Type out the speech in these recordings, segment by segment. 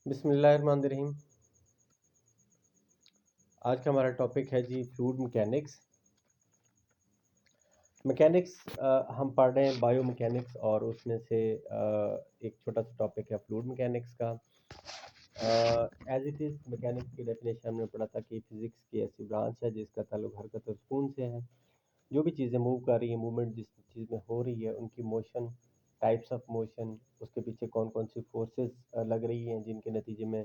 बिस्मिल्लाहिर्रहमानिर्रहीम। आज का हमारा टॉपिक है जी फ्लूइड मैकेनिक्स। मैकेनिक्स हम पढ़ रहे हैं बायो मैकेनिक्स और उसमें से एक छोटा सा टॉपिक है फ्लूइड मैकेनिक्स का। एज इट इज़ मैकेनिक्स की डेफिनेशन हमने पढ़ा था कि फिज़िक्स की ऐसी ब्रांच है जिसका ताल्लुक हरकत और सुकून से है। जो भी चीज़ें मूव कर रही हैं, मूवमेंट जिस चीज़ में हो रही है, उनकी मोशन, टाइप्स ऑफ मोशन, उसके पीछे कौन कौन सी फोर्सेस लग रही हैं जिनके नतीजे में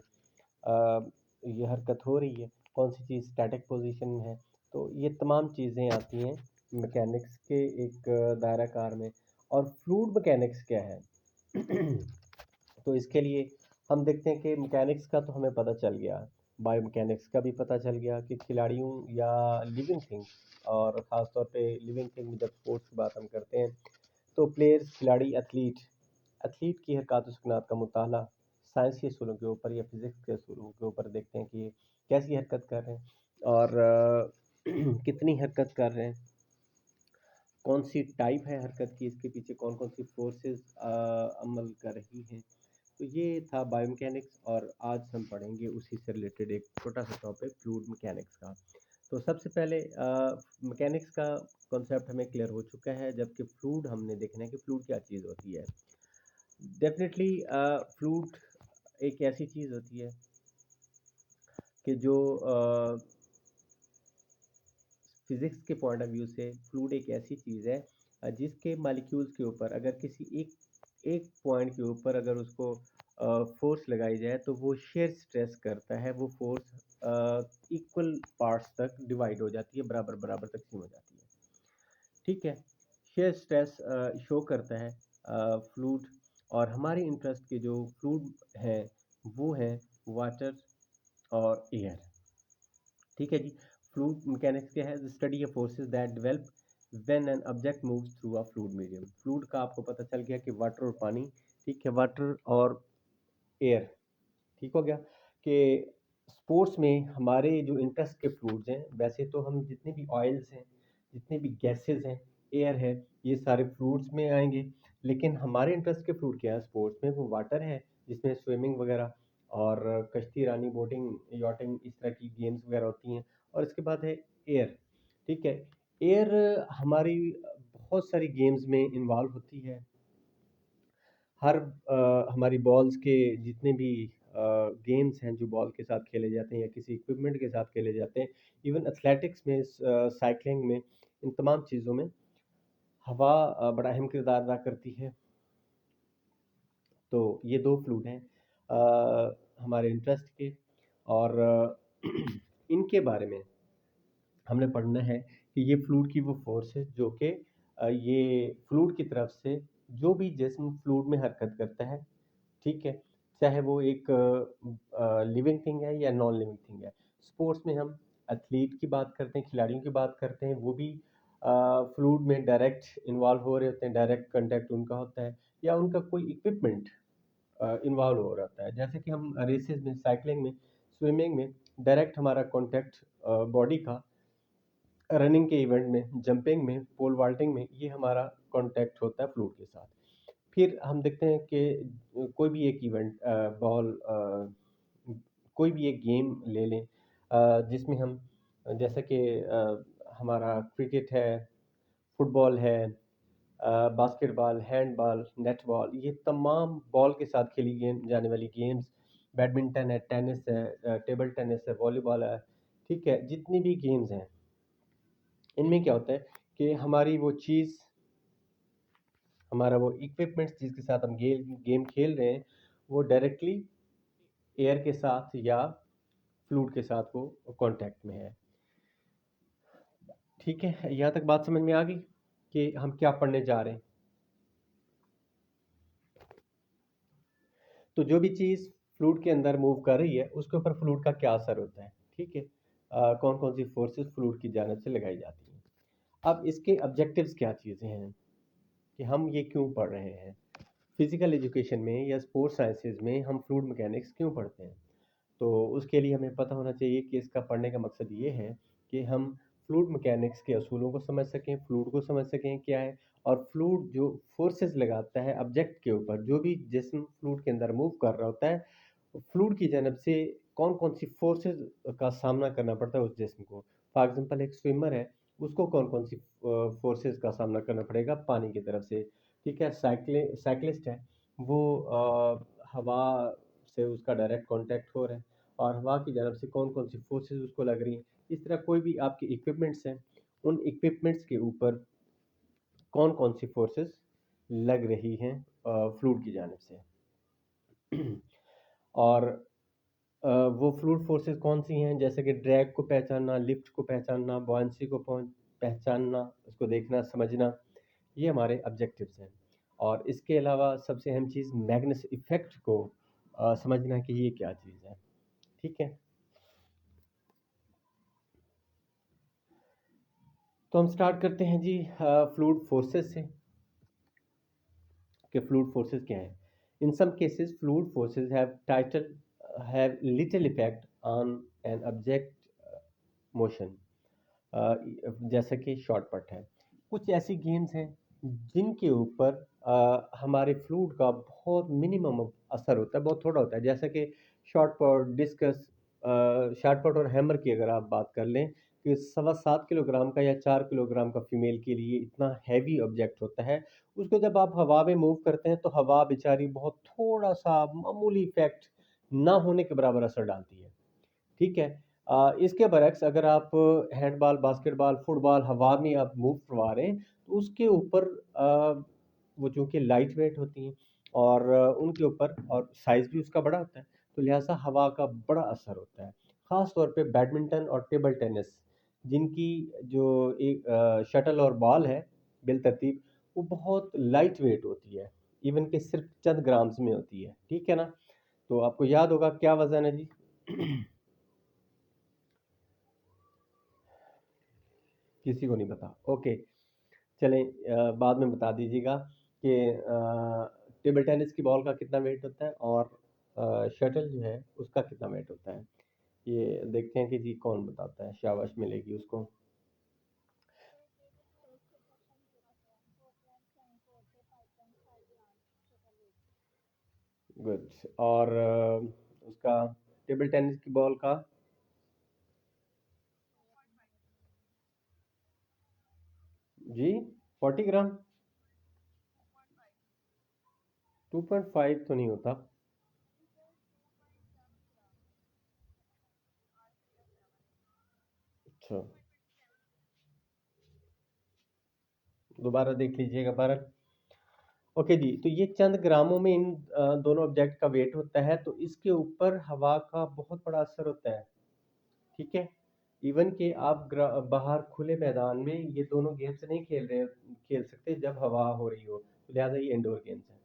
ये हरकत हो रही है, कौन सी चीज़ स्टैटिक पोजीशन में है। तो ये तमाम चीज़ें आती हैं मैकेनिक्स के एक दायरा कार में। और फ्लूइड मैकेनिक्स क्या है? तो इसके लिए हम देखते हैं कि मैकेनिक्स का तो हमें पता चल गया, बायो मैकेनिक्स का भी पता चल गया कि खिलाड़ियों या लिविंग थिंग, और ख़ास तौर पे लिविंग थिंग में जब स्पोर्ट्स की बात हम करते हैं तो प्लेयर्स, खिलाड़ी, एथलीट एथलीट की हरकत व सुकनात का मुताला साइंसी असूलों के ऊपर या फिज़िक्स के असूलों के ऊपर देखते हैं कि कैसी हरकत कर रहे हैं और कितनी हरकत कर रहे हैं, कौन सी टाइप है हरकत की, इसके पीछे कौन कौन सी फोर्सेस अमल कर रही हैं। तो ये था बायोमैकेनिक्स और आज हम पढ़ेंगे उसी से रिलेटेड एक छोटा सा टॉपिक फ्लूइड मैकेनिक्स का। तो सबसे पहले मैकेनिक्स का कॉन्सेप्ट हमें क्लियर हो चुका है, जबकि फ्लूइड हमने देखना है कि फ्लूइड क्या चीज़ होती है। डेफिनेटली फ्लूइड एक ऐसी चीज़ होती है कि जो फिज़िक्स के पॉइंट ऑफ व्यू से फ्लूइड एक ऐसी चीज़ है जिसके मॉलिक्यूल्स के ऊपर अगर किसी एक एक पॉइंट के ऊपर अगर उसको फोर्स लगाई जाए तो वो शेयर स्ट्रेस करता है। वो फोर्स इक्वल पार्ट्स तक डिवाइड हो जाती है, बराबर बराबर तकसीम हो जाती है। ठीक है, शेयर स्ट्रेस शो करता है फ्लूइड। और हमारे इंटरेस्ट के जो फ्लूइड हैं वो हैं वाटर और एयर। ठीक है जी। फ्लूइड मैकेनिक्स क्या है? The study of forces that develop when an object moves through a fluid medium. Fluid का आपको पता चल गया कि वाटर और पानी, ठीक है, वाटर और एयर, ठीक हो गया। कि स्पोर्ट्स में हमारे जो इंटरेस्ट के फ्लूइड्स हैं, वैसे तो हम जितने भी ऑयल्स हैं, जितने भी गैसेस हैं, एयर है, ये सारे फ्लूइड्स में आएंगे। लेकिन हमारे इंटरेस्ट के फ्लूइड क्या है स्पोर्ट्स में? वो वाटर है, जिसमें स्विमिंग वगैरह और कश्ती रानी, बोटिंग, यॉटिंग, इस तरह की गेम्स वगैरह होती हैं। और इसके बाद है एयर। ठीक है, एयर हमारी बहुत सारी गेम्स में इन्वॉल्व होती है। हर हमारी बॉल्स के जितने भी गेम्स हैं जो बॉल के साथ खेले जाते हैं या किसी इक्विपमेंट के साथ खेले जाते हैं, इवन एथलेटिक्स में, साइकिलिंग में, इन तमाम चीज़ों में हवा बड़ा अहम किरदार अदा करती है। तो ये दो फ्लूइड हैं हमारे इंटरेस्ट के। और इनके बारे में हमने पढ़ना है कि ये फ्लूइड की वो फोर्स है जो कि ये फ्लूइड की तरफ से जो भी जिस्म फ्लूइड में हरकत करता है, ठीक है, चाहे वो एक लिविंग थिंग है या नॉन लिविंग थिंग है। स्पोर्ट्स में हम एथलीट की बात करते हैं, खिलाड़ियों की बात करते हैं, वो भी फ्लूइड में डायरेक्ट इन्वॉल्व हो रहे होते हैं, डायरेक्ट कांटेक्ट उनका होता है या उनका कोई इक्विपमेंट इन्वॉल्व हो रहता है। जैसे कि हम रेसेस में, साइकिलिंग में, स्विमिंग में डायरेक्ट हमारा कांटेक्ट बॉडी का, रनिंग के इवेंट में, जंपिंग में, पोल वाल्टिंग में, ये हमारा कांटेक्ट होता है फ्लूइड के साथ। फिर हम देखते हैं कि कोई भी एक इवेंट, बॉल, कोई भी एक गेम ले लें जिसमें हम, जैसे कि हमारा क्रिकेट है, फुटबॉल है, बास्केटबॉल, हैंडबॉल, नेटबॉल, ये तमाम बॉल के साथ खेली जाने वाली गेम्स, बैडमिंटन है, टेनिस है, टेबल टेनिस है, वॉलीबॉल है, ठीक है, जितनी भी गेम्स हैं, इनमें क्या होता है कि हमारी वो चीज़, हमारा वो इक्विपमेंट्स जिसके साथ हम गेम खेल रहे हैं, वो डायरेक्टली एयर के साथ या फ्लूइड के साथ वो कांटेक्ट में है। ठीक है, यहाँ तक बात समझ में आ गई कि हम क्या पढ़ने जा रहे हैं। तो जो भी चीज़ फ्लूइड के अंदर मूव कर रही है उसके ऊपर फ्लूइड का क्या असर होता है, ठीक है, कौन कौन सी फोर्सेस फ्लूइड की जानिब से लगाई जाती हैं। अब इसके ऑब्जेक्टिव्स क्या चीज़ें हैं कि हम ये क्यों पढ़ रहे हैं? फिजिकल एजुकेशन में या स्पोर्ट्स साइंसेज में हम फ्लूइड मैकेनिक्स क्यों पढ़ते हैं? तो उसके लिए हमें पता होना चाहिए कि इसका पढ़ने का मकसद ये है कि हम फ्लूइड मैकेनिक्स के असूलों को समझ सकें, फ्लूइड को समझ सकें क्या है, और फ्लूइड जो फोर्सेस लगाता है ऑब्जेक्ट के ऊपर, जो भी जिस्म फ्लूइड के अंदर मूव कर रहा होता है, फ्लूइड की जानब से कौन कौन सी फोर्सेस का सामना करना पड़ता है उस जिस्म को। फॉर एग्जांपल एक स्विमर है, उसको कौन कौन सी फोर्सेस का सामना करना पड़ेगा पानी की तरफ से। ठीक है, साइकिलिस्ट है, वो हवा से उसका डायरेक्ट कांटेक्ट हो रहा है और हवा की जानब से कौन कौन सी फोर्सेस उसको लग रही हैं। इस तरह कोई भी आपके इक्विपमेंट्स हैं, उन इक्विपमेंट्स के ऊपर कौन कौन सी फोर्सेस लग रही हैं फ्लूइड की जानब से। और वो फ्लूइड फोर्सेस कौन सी हैं, जैसे कि ड्रैग को पहचानना, लिफ्ट को पहचानना, बॉयंसी को पहचानना, उसको देखना समझना, ये हमारे ऑब्जेक्टिव्स हैं। और इसके अलावा सबसे अहम चीज़ मैग्नेस इफेक्ट को समझना कि ये क्या चीज़ है। ठीक है, तो हम स्टार्ट करते हैं जी फ्लूइड फोर्सेस से कि फ्लूइड फोर्सेस क्या हैं। In some cases fluid forces have little effect on an object motion, जैसा कि शॉर्ट पट है। कुछ ऐसी गेम्स हैं जिनके ऊपर हमारे फ्लूइड का बहुत मिनिमम असर होता है, बहुत थोड़ा होता है। जैसा कि शॉर्ट पट, डिस्कस, शॉर्ट पट और हैमर की अगर आप बात कर लें कि 7.25 किलोग्राम का या 4 किलोग्राम का फीमेल के लिए इतना हैवी ऑब्जेक्ट होता है, उसको जब आप हवा में मूव करते हैं तो हवा बेचारी बहुत थोड़ा सा मामूली इफेक्ट ना होने के बराबर असर डालती है। ठीक है, इसके बरक्स अगर आप हैंडबॉल, बास्केटबॉल, फुटबॉल हवा में आप मूव करवा रहे हैं तो उसके ऊपर वो चूंकि लाइट वेट होती हैं और उनके ऊपर और साइज भी उसका बड़ा होता है, तो लिहाजा हवा का बड़ा असर होता है। ख़ास तौर पे बैडमिंटन और टेबल टेनिस, जिनकी जो एक शटल और बॉल है बिलतरतीब, वो बहुत लाइट वेट होती है, इवन कि सिर्फ चंद ग्राम्स में होती है। ठीक है ना, तो आपको याद होगा क्या वजन है जी। किसी को नहीं पता, ओके। चलें, बाद में बता दीजिएगा कि टेबल टेनिस की बॉल का कितना वेट होता है और शटल जो है उसका कितना वेट होता है। ये देखते हैं कि जी कौन बताता है, शाबाश मिलेगी उसको। गुड। और उसका टेबल टेनिस की बॉल का जी 40 ग्राम। 2.5 तो नहीं होता। अच्छा, दोबारा देख लीजिएगा बारह। ओके जी, तो ये चंद ग्रामों में इन दोनों ऑब्जेक्ट का वेट होता है, तो इसके ऊपर हवा का बहुत बड़ा असर होता है। ठीक है, इवन कि आप बाहर खुले मैदान में ये दोनों गेम्स नहीं खेल सकते जब हवा हो रही हो, तो लिहाजा ये इंडोर गेम्स हैं।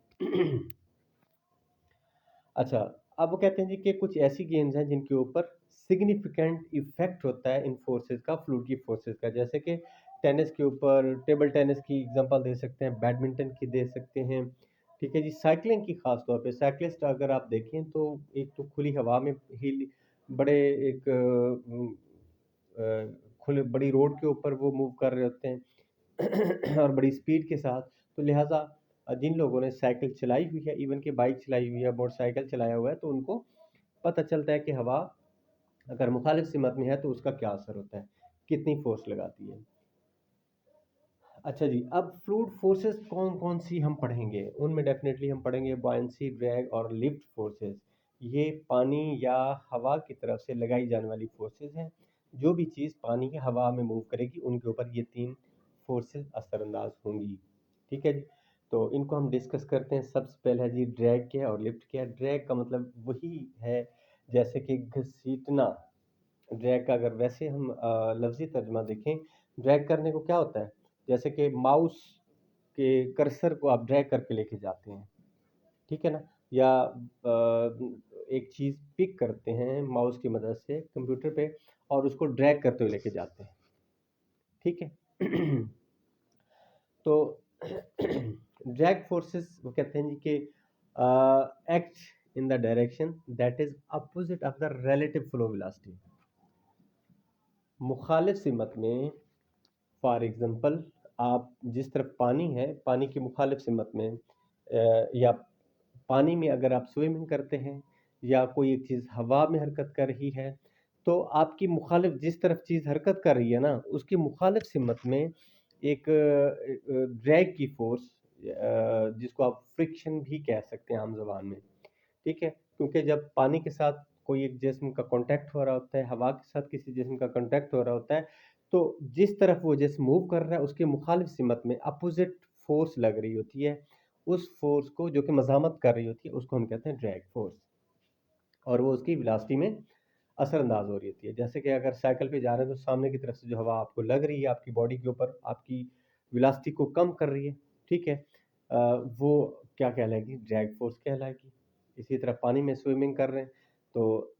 अच्छा, अब वो कहते हैं जी कि कुछ ऐसी गेम्स हैं जिनके ऊपर सिग्निफिकेंट इफेक्ट होता है इन फोर्सेस का, फ्लूइड की फोर्सेस का, जैसे कि टेनिस के ऊपर, टेबल टेनिस की एग्जांपल दे सकते हैं, बैडमिंटन की दे सकते हैं। ठीक है जी, साइकिलिंग की खास तौर पे साइकिलिस्ट अगर आप देखें तो एक तो खुली हवा में ही बड़े एक खुले बड़ी रोड के ऊपर वो मूव कर रहे होते हैं और बड़ी स्पीड के साथ, तो लिहाजा जिन लोगों ने साइकिल चलाई हुई है, इवन कि बाइक चलाई हुई है, मोटरसाइकिल चलाया हुआ है, तो उनको पता चलता है कि हवा अगर मुखालिफ सिमत में है तो उसका क्या असर होता है, कितनी फोर्स लगाती है। अच्छा जी, अब फ्लूइड फोर्सेस कौन कौन सी हम पढ़ेंगे, उनमें डेफिनेटली हम पढ़ेंगे बॉयंसी, ड्रैग और लिफ्ट फोर्सेस। ये पानी या हवा की तरफ से लगाई जाने वाली फोर्सेस हैं। जो भी चीज़ पानी या हवा में मूव करेगी उनके ऊपर ये तीन फोर्सेस असरअंदाज होंगी। ठीक है जी, तो इनको हम डिस्कस करते हैं। सबसे पहले है जी ड्रैग क्या है और लिफ्ट क्या है। ड्रैग का मतलब वही है जैसे कि घसीटना। ड्रैग का अगर वैसे हम लफ्ज़ी तर्जुमा देखें, ड्रैग करने को क्या होता है, जैसे कि माउस के कर्सर को आप ड्रैग करके लेके जाते हैं। ठीक है ना, या एक चीज़ पिक करते हैं माउस की मदद से कंप्यूटर पे और उसको ड्रैग करते हुए लेके जाते हैं। ठीक है। तो ड्रैग फोर्सेस वो कहते हैं जी कि act in the direction that is opposite of the relative flow velocity. मुखालिफ सिमत में, फॉर एग्जांपल, आप जिस तरफ पानी है, पानी की मुखालिफ सिमत में या पानी में अगर आप स्विमिंग करते हैं या कोई एक चीज़ हवा में हरकत कर रही है, तो आपकी मुखालिफ जिस तरफ चीज़ हरकत कर रही है ना, उसकी मुखालिफ सिमत में एक ड्रैग की फोर्स, जिसको आप फ्रिक्शन भी कह सकते हैं आम ज़बान में, ठीक है? क्योंकि जब पानी के साथ कोई एक जिस्म का कॉन्टैक्ट हो रहा होता है, हवा के साथ किसी जिस्म का कॉन्टैक्ट हो रहा होता है, तो जिस तरफ वो जिस्म मूव कर रहा है, उसके मुखालिफ सिमत में अपोज़िट फ़ोर्स लग रही होती है। उस फ़ोर्स को जो कि मज़ामत कर रही होती है, उसको हम कहते हैं ड्रैग फ़ोर्स, और वो उसकी वेलोसिटी में असरअंदाज हो रही होती है। जैसे कि अगर साइकिल पे जा रहे हैं तो सामने की तरफ से जो हवा आपको लग रही है आपकी बॉडी के ऊपर, आपकी वेलोसिटी को कम कर रही है, ठीक है? वो क्या कहलाएगी? ड्रैग फोर्स कहलाएगी। इसी तरह पानी में स्विमिंग कर रहे हैं तो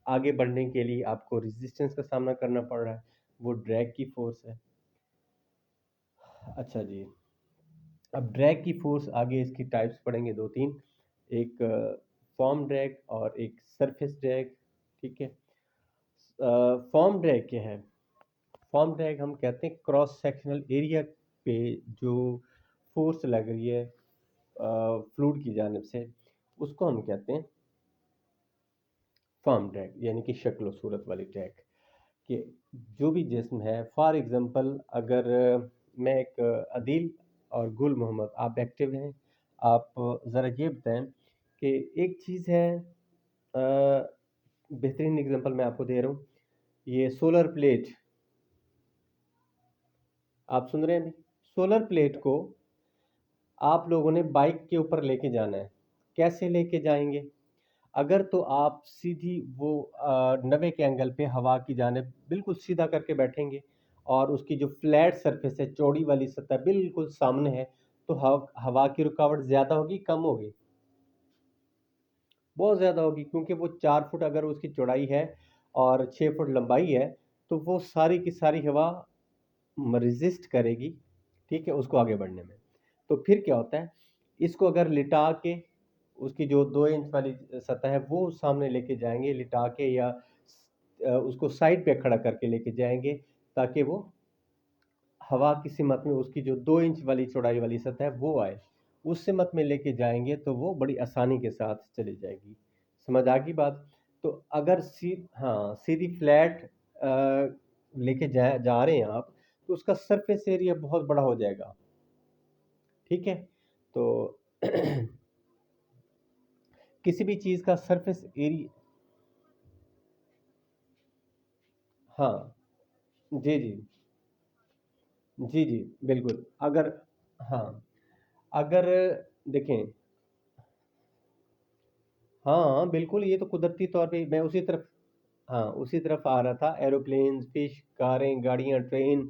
आगे बढ़ने के लिए आपको रेजिस्टेंस का सामना करना पड़ रहा है, वो ड्रैग की फोर्स है। अच्छा जी, अब ड्रैग की फोर्स आगे इसकी टाइप्स पढ़ेंगे दो तीन, एक फॉर्म ड्रैग और एक सरफेस ड्रैग, ठीक है? फॉर्म ड्रैग क्या है? फॉर्म ड्रैग हम कहते हैं क्रॉस सेक्शनल एरिया पे जो फोर्स लग रही है फ्लूइड की जानिब से, उसको हम कहते हैं फॉर्म ड्रैग, यानी कि शक्ल और सूरत वाली ड्रैग। कि जो भी जिस्म है, फॉर एग्जांपल अगर मैं एक अदील और गुल मोहम्मद, आप एक्टिव हैं, आप ज़रा ये बताएं कि एक चीज़ है, बेहतरीन एग्जांपल मैं आपको दे रहा हूँ, ये सोलर प्लेट, आप सुन रहे हैं अभी? सोलर प्लेट को आप लोगों ने बाइक के ऊपर लेके जाना है, कैसे लेके जाएंगे? अगर तो आप सीधी वो 90 के एंगल पे हवा की जानिब बिल्कुल सीधा करके बैठेंगे और उसकी जो फ्लैट सरफेस है, चौड़ी वाली सतह बिल्कुल सामने है, तो हवा की रुकावट ज़्यादा होगी, कम होगी? बहुत ज़्यादा होगी, क्योंकि वो 4 फुट अगर उसकी चौड़ाई है और 6 फुट लंबाई है, तो वो सारी की सारी हवा रेजिस्ट करेगी, ठीक है, उसको आगे बढ़ने में। तो फिर क्या होता है, इसको अगर लिटा के उसकी जो 2 इंच वाली सतह है वो सामने लेके जाएंगे लिटा के, या उसको साइड पे खड़ा करके लेके जाएंगे, ताकि वो हवा की सिमत में उसकी जो 2 इंच वाली चौड़ाई वाली सतह है वो आए, उस सिमत में लेके जाएंगे तो वो बड़ी आसानी के साथ चली जाएगी। समझ आ गई बात? तो अगर हाँ, सीधी फ्लैट लेके जा रहे हैं आप, तो उसका सरफेस एरिया बहुत बड़ा हो जाएगा, ठीक है? तो किसी भी चीज़ का सरफेस एरिया, हाँ, जी जी, जी जी, बिल्कुल। अगर, हाँ, अगर देखें, हाँ बिल्कुल, ये तो कुदरती तौर पे मैं उसी तरफ, हाँ उसी तरफ आ रहा था। एरोप्लेन, फिश, कारें, गाड़ियाँ, ट्रेन,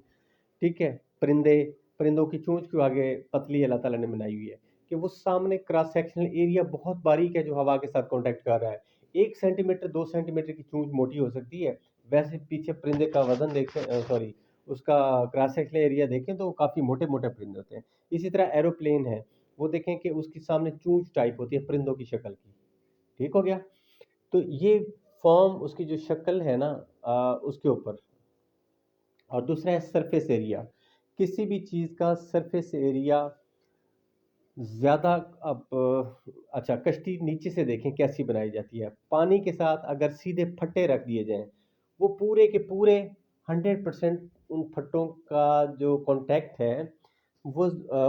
ठीक है, परिंदे, परिंदों की चोंच क्यों आगे पतली अल्लाह ताला ने बनाई हुई है? कि वो सामने क्रॉस सेक्शनल एरिया बहुत बारीक है जो हवा के साथ कांटेक्ट कर रहा है। 1 सेंटीमीटर 2 सेंटीमीटर की चोंच मोटी हो सकती है, वैसे पीछे परिंदे का वजन देखें, सॉरी, उसका क्रॉस सेक्शनल एरिया देखें तो वो काफ़ी मोटे मोटे परिंदे होते हैं। इसी तरह एरोप्लेन है, वो देखें कि उसकी सामने चोंच टाइप होती है परिंदों की शक्ल की, ठीक हो गया? तो ये फॉर्म उसकी जो शक्ल है ना, उसके ऊपर। और दूसरा है सरफेस एरिया। किसी भी चीज़ का सरफेस एरिया ज़्यादा, अब अच्छा, कश्ती नीचे से देखें कैसी बनाई जाती है। पानी के साथ अगर सीधे फट्टे रख दिए जाएं, वो पूरे के पूरे 100% उन फट्टों का जो कांटेक्ट है वो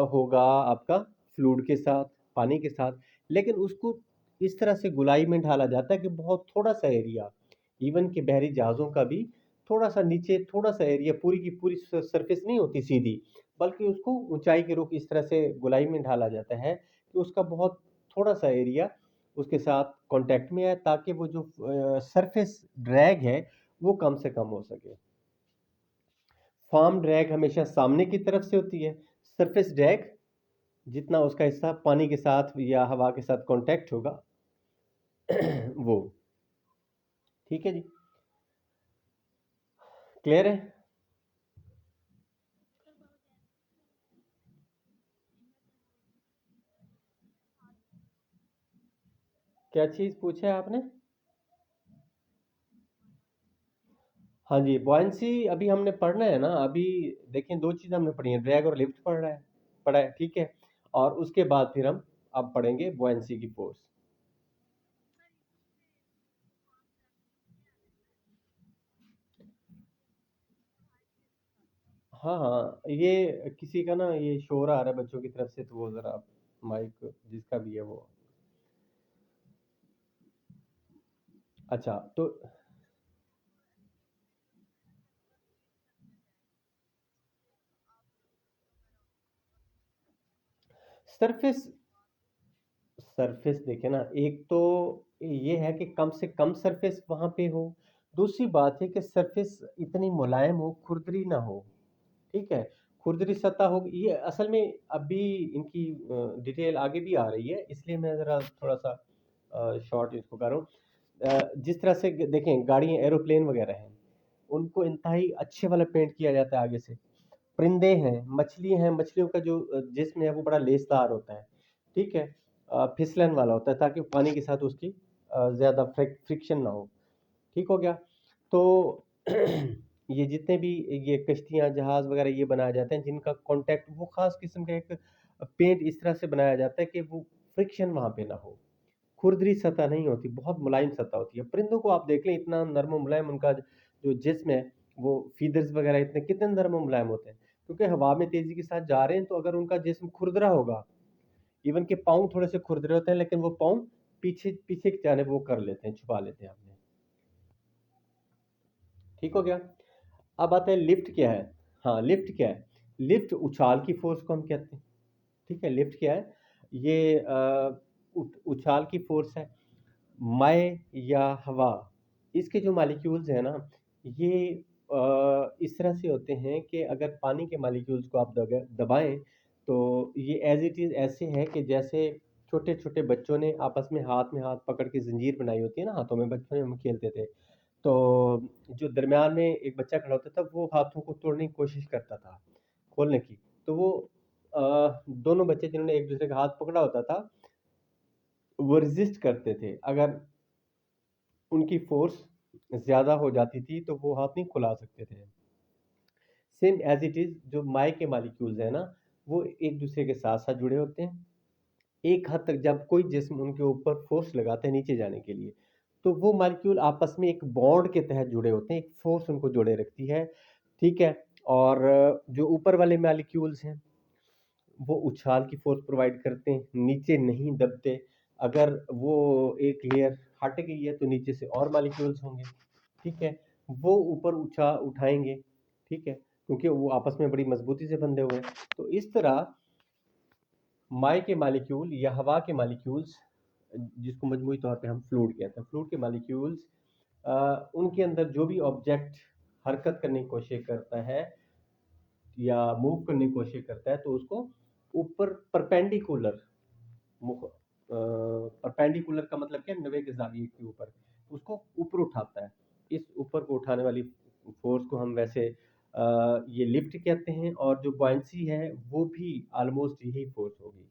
होगा आपका फ्लूइड के साथ, पानी के साथ। लेकिन उसको इस तरह से गुलाई में ढाला जाता है कि बहुत थोड़ा सा एरिया, इवन कि बहरी जहाज़ों का भी थोड़ा सा नीचे, थोड़ा सा एरिया, पूरी की पूरी सरफेस नहीं होती सीधी, बल्कि उसको ऊंचाई के रुख इस तरह से गुलाई में ढाला जाता है कि उसका बहुत थोड़ा सा एरिया उसके साथ कांटेक्ट में है, ताकि वो जो सरफेस ड्रैग है वो कम से कम हो सके। फार्म ड्रैग हमेशा सामने की तरफ से होती है, सरफेस ड्रैग जितना उसका हिस्सा पानी के साथ या हवा के साथ कांटेक्ट होगा वो, ठीक है जी, क्लियर है? क्या चीज़ पूछा है आपने? हाँ जी, बॉयंसी अभी हमने पढ़ना है ना, अभी देखें दो चीज़ हमने पढ़ी है, ड्रैग और लिफ्ट पढ़ा है, ठीक है? और उसके बाद फिर हम अब पढ़ेंगे बॉयंसी की फोर्स। हाँ हाँ, ये किसी का ना ये शोर आ रहा है बच्चों की तरफ से, तो वो जरा माइक जिसका भी है वो। अच्छा तो सरफेस सरफेस देखे ना, एक तो ये है कि कम से कम सरफेस वहां पे हो। दूसरी बात है कि सरफेस इतनी मुलायम हो, खुरदरी ना हो। ठीक है, खुरदरी सतह हो ये असल में। अभी इनकी डिटेल आगे भी आ रही है, इसलिए मैं ज़रा थोड़ा सा शॉर्ट इसको कर रहा हूँ। जिस तरह से देखें गाड़ियाँ एरोप्लेन वगैरह हैं, उनको इंतहाई अच्छे वाला पेंट किया जाता है आगे से। परिंदे हैं, मछलियों का जो जिस्म है वो बड़ा लेसदार होता है। ठीक है, फिसलन वाला होता है ताकि पानी के साथ उसकी ज़्यादा फ्रिक्शन ना हो। ठीक हो गया। तो ये जितने भी ये कश्तियाँ जहाज वगैरह ये बनाए जाते हैं, जिनका कांटेक्ट वो खास किस्म का एक पेंट इस तरह से बनाया जाता है कि वो फ्रिक्शन वहां पे ना हो। खुरदरी सतह नहीं होती, बहुत मुलायम सतह होती है। परिंदों को आप देख लें, इतना नर्म और मुलायम उनका जो जिस्म है, वो फीदर्स वगैरह इतने कितने नर्म और मुलायम होते हैं, क्योंकि हवा में तेजी के साथ जा रहे हैं। तो अगर उनका जिस्म खुरदरा होगा, इवन के पाँव थोड़े से खुरदरे होते हैं, लेकिन वो पाँव पीछे पीछे की जाने वो कर लेते हैं, छुपा लेते हैं अपने। ठीक हो गया। अब आता है लिफ्ट क्या है। हाँ, लिफ्ट क्या है? लिफ्ट उछाल की फोर्स को हम कहते हैं। ठीक है, लिफ्ट क्या है? ये उछाल की फोर्स है। मय या हवा, इसके जो मॉलिक्यूल्स हैं ना, ये इस तरह से होते हैं कि अगर पानी के मॉलिक्यूल्स को आप दबाएं, तो ये एज इट इज़ ऐसे है कि जैसे छोटे छोटे बच्चों ने आपस में हाथ पकड़ के जंजीर बनाई होती है ना, हाथों में बचपन में हम खेलते थे। तो जो दरमियान में एक बच्चा खड़ा होता था, वो हाथों को तोड़ने की कोशिश करता था, खोलने की। तो वो दोनों बच्चे जिन्होंने एक दूसरे का हाथ पकड़ा होता था, वो रेजिस्ट करते थे। अगर उनकी फोर्स ज्यादा हो जाती थी तो वो हाथ नहीं खुला सकते थे। सेम एज इट इज जो माई के मॉलिक्यूल्स है ना, वो एक दूसरे के साथ साथ जुड़े होते हैं। एक हद तक जब कोई जिस्म उनके ऊपर फोर्स लगाता है नीचे जाने के लिए, तो वो मॉलिक्यूल आपस में एक बॉन्ड के तहत जुड़े होते हैं, एक फोर्स उनको जोड़े रखती है। ठीक है। और जो ऊपर वाले मॉलिक्यूल्स हैं, वो उछाल की फोर्स प्रोवाइड करते हैं, नीचे नहीं दबते। अगर वो एक लेयर हट गई है तो नीचे से और मॉलिक्यूल्स होंगे। ठीक है, वो ऊपर उठाएंगे। ठीक है, क्योंकि वो आपस में बड़ी मजबूती से बंधे हुए हैं। तो इस तरह माई के मॉलिक्यूल या हवा के मॉलिक्यूल्स, जिसको मजमूई तौर पे हम फ्लूइड कहते हैं, फ्लूइड के मॉलिक्यूल्स, उनके अंदर जो भी ऑब्जेक्ट हरकत करने की कोशिश करता है या मूव करने की कोशिश करता है, तो उसको ऊपर परपेंडिकुलर, परपेंडिकुलर का मतलब क्या, 90 के जाविये के ऊपर उसको ऊपर उठाता है। इस ऊपर को उठाने वाली फोर्स को हम वैसे ये लिफ्ट कहते हैं, और जो बॉयंसी है वो भी ऑलमोस्ट यही फोर्स होगी।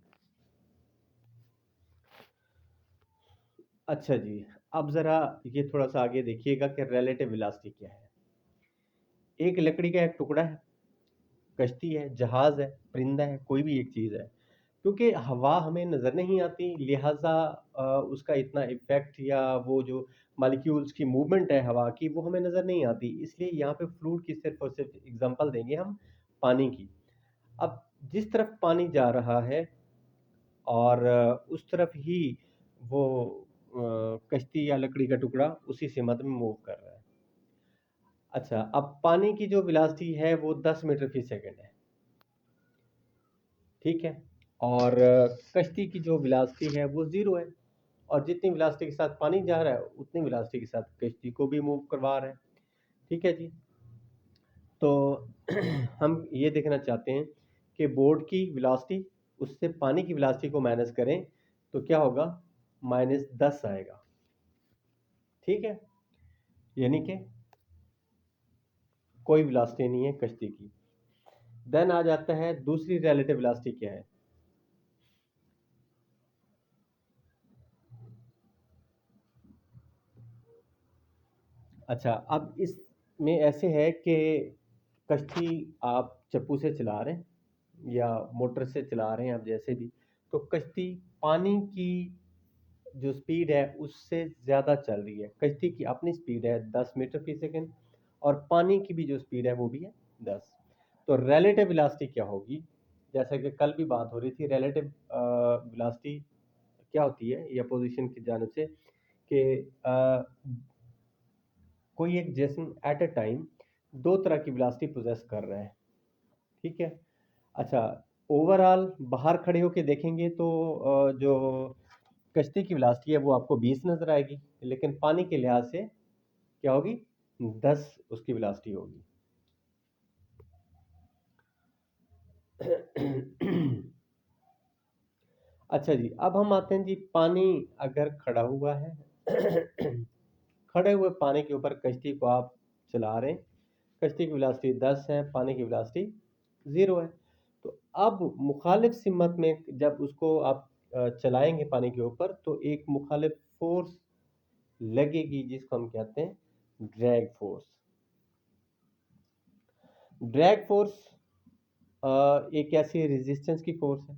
अच्छा जी, अब जरा ये थोड़ा सा आगे देखिएगा कि रिलेटिव वेलोसिटी क्या है। एक लकड़ी का एक टुकड़ा है, कश्ती है, जहाज है, परिंदा है, कोई भी एक चीज है। क्योंकि हवा हमें नजर नहीं आती, लिहाजा उसका इतना इफेक्ट या वो जो मॉलिक्यूल्स की मूवमेंट है हवा की, वो हमें नजर नहीं आती। इसलिए यहाँ पे फ्लूइड की सिर्फ और सिर्फ एग्जांपल देंगे हम, पानी की। अब जिस तरफ पानी जा रहा है, और उस तरफ ही वो कश्ती या लकड़ी का टुकड़ा उसी सिमत में मूव कर रहा है। अच्छा, अब पानी की जो विलासिटी है वो 10 मीटर फी सेकंड है। ठीक है। और कश्ती की जो विलासिटी है वो जीरो है। और जितनी विलासिटी के साथ पानी जा रहा है, उतनी विलासिटी के साथ कश्ती को भी मूव करवा रहा है। ठीक है जी। तो हम ये देखना चाहते हैं कि बोर्ड की विलासिटी उससे पानी की विलासिटी को माइनस करें, तो क्या होगा, -10 आएगा। ठीक है, यानी कि कोई विलासिटी नहीं है कश्ती की। देन आ जाता है दूसरी रिलेटिव वेलोसिटी क्या है। अच्छा, अब इसमें ऐसे है कि कश्ती आप चप्पू से चला रहे हैं या मोटर से चला रहे हैं, आप जैसे भी, तो कश्ती पानी की जो स्पीड है उससे ज़्यादा चल रही है। कश्ती की अपनी स्पीड है 10 मीटर फी सेकंड, और पानी की भी जो स्पीड है वो भी है 10। तो रिलेटिव वेलोसिटी क्या होगी, जैसा कि कल भी बात हो रही थी, रिलेटिव वेलोसिटी क्या होती है या पोजीशन की जानिब से कि कोई एक जिस्म एट अ टाइम दो तरह की वेलोसिटी पोजेस कर रहा है, ठीक है। अच्छा, ओवरऑल बाहर खड़े होके देखेंगे तो जो कश्ती की वेलोसिटी है वो आपको 20 नजर आएगी, लेकिन पानी के लिहाज से क्या होगी, 10 उसकी वेलोसिटी होगी। अच्छा जी, अब हम आते हैं जी, पानी अगर खड़ा हुआ है खड़े हुए पानी के ऊपर कश्ती को आप चला रहे हैं, कश्ती की वेलोसिटी 10 है, पानी की वेलोसिटी 0 है। तो अब मुखालिफ सिमत में जब उसको आप चलाएंगे पानी के ऊपर, तो एक मुखालिफ फोर्स लगेगी जिसको हम कहते हैं ड्रैग फोर्स। ड्रैग फोर्स एक ऐसी रेजिस्टेंस की फोर्स है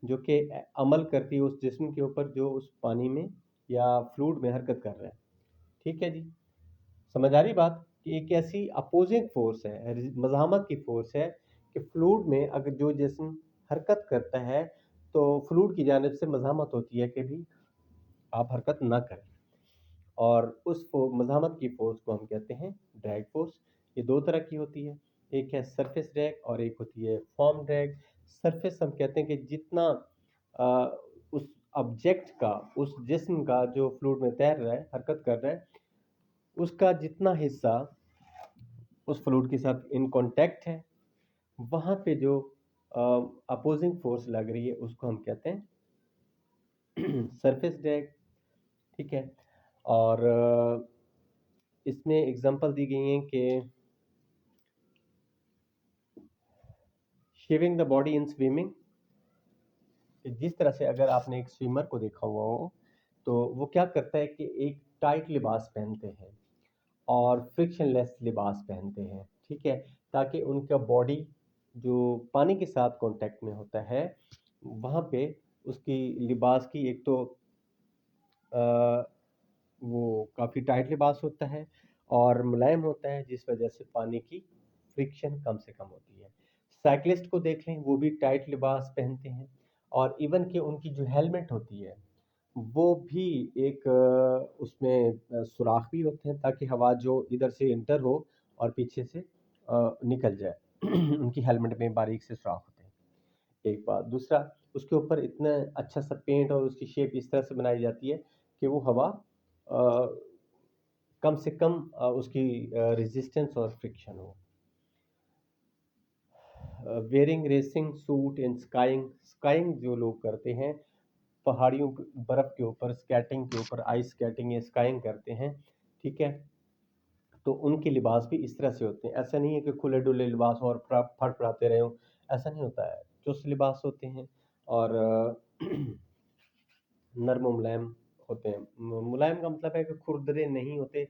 जो कि अमल करती है उस जिस्म के ऊपर जो उस पानी में या फ्लूइड में हरकत कर रहा है, ठीक है जी। समझ आ रही बात कि एक ऐसी अपोजिंग फोर्स है, मज़ाहमत की फोर्स है कि फ्लूइड में अगर जो जिस्म हरकत करता है तो फ्लूइड की जानिब से मज़ाहमत होती है कि भी आप हरकत ना करें, और उस मज़ाहमत की फोर्स को हम कहते हैं ड्रैग फोर्स। ये दो तरह की होती है, एक है सरफेस ड्रैग और एक होती है फॉर्म ड्रैग। सरफेस हम कहते हैं कि जितना आ, उस ऑब्जेक्ट का, उस जिस्म का जो फ्लूइड में तैर रहा है, हरकत कर रहा है, उसका जितना हिस्सा उस फ्लूइड के साथ इन कांटेक्ट है, वहाँ पे जो अपोजिंग फोर्स लग रही है उसको हम कहते हैं सरफेस ड्रैग, ठीक है। और इसमें एग्जांपल दी गई हैं कि shaving the body in swimming, जिस तरह से अगर आपने एक स्विमर को देखा हुआ हो तो वो क्या करता है कि एक टाइट लिबास पहनते हैं और फ्रिक्शनलेस लिबास पहनते हैं, ठीक है, ताकि उनका बॉडी जो पानी के साथ कांटेक्ट में होता है वहाँ पे उसकी लिबास की एक तो आ, वो काफ़ी टाइट लिबास होता है और मुलायम होता है, जिस वजह से पानी की फ्रिक्शन कम से कम होती है। साइकिलिस्ट को देख लें, वो भी टाइट लिबास पहनते हैं, और इवन कि उनकी जो हेलमेट होती है वो भी एक उसमें सुराख भी होते हैं ताकि हवा जो इधर से इंटर हो और पीछे से निकल जाए उनकी हेलमेट में बारीक से सुराख होते हैं, एक बात। दूसरा, उसके ऊपर इतना अच्छा सा पेंट और उसकी शेप इस तरह से बनाई जाती है कि वो हवा कम से कम उसकी रेजिस्टेंस और फ्रिक्शन हो। Wearing racing suit in skiing, skiing जो लोग करते हैं पहाड़ियों बर्फ के ऊपर, स्केटिंग के ऊपर, आइस स्केटिंग या स्काइंग करते हैं, ठीक है, तो उनके लिबास भी इस तरह से होते हैं। ऐसा नहीं है कि खुले डुले लिबास और फड़फड़ाते रहे हों, ऐसा नहीं होता है। चुस्त लिबास होते हैं और नर्म मुलायम होते हैं। मुलायम का मतलब है कि खुरदरे नहीं होते,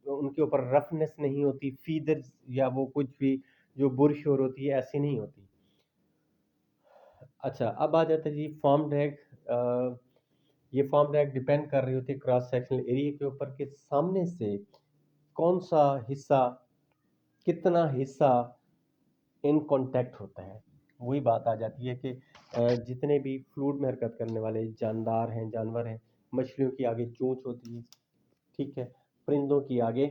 उनके ऊपर रफनेस नहीं होती, फीदर्स या वो कुछ भी जो बुरश और होती है ऐसी नहीं होती। अच्छा, अब आ जाता है जी फॉर्म ड्रैग। ये फॉर्म ड्रैग डिपेंड कर रही होती है क्रॉस सेक्शनल एरिया के ऊपर कि सामने से कौन सा हिस्सा, कितना हिस्सा इन कांटेक्ट होता है। वही बात आ जाती है कि जितने भी फ्लूइड में हरकत करने वाले जानदार हैं, जानवर हैं, मछलियों की आगे चोंच होती है, ठीक है, परिंदों की आगे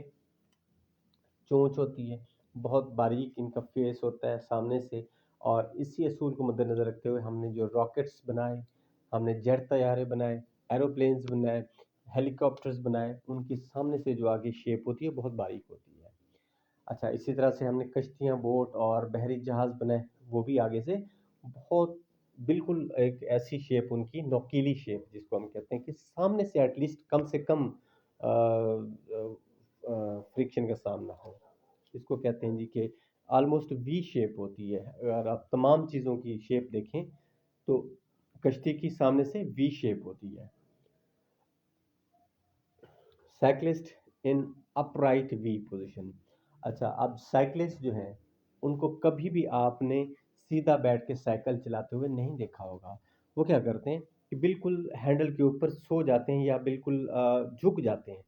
चोंच होती है, बहुत बारीक इनका फेस होता है सामने से। और इसी असूल को मद्देनज़र रखते हुए हमने जो रॉकेट्स बनाए, हमने जेट तैयारे बनाए, एरोप्लेन्स बनाए, हेलीकॉप्टर्स बनाए, उनकी सामने से जो आगे शेप होती है बहुत बारीक होती है। अच्छा, इसी तरह से हमने कश्तियाँ, बोट और बहरी जहाज़ बनाए, वो भी आगे से बहुत बिल्कुल एक ऐसी शेप, उनकी नोकीली शेप जिसको हम कहते हैं कि सामने से एटलीस्ट कम से कम फ्रिक्शन का सामना हो। इसको कहते हैं जी कि ऑलमोस्ट वी शेप होती है। अगर आप तमाम चीज़ों की शेप देखें तो कश्ती की सामने से वी शेप होती है। Cyclist in upright V position. अच्छा, अब साइक्लिस्ट जो हैं उनको कभी भी आपने सीधा बैठ के साइकिल चलाते हुए नहीं देखा होगा। वो क्या करते हैं कि बिल्कुल हैंडल के ऊपर सो जाते हैं या बिल्कुल झुक जाते हैं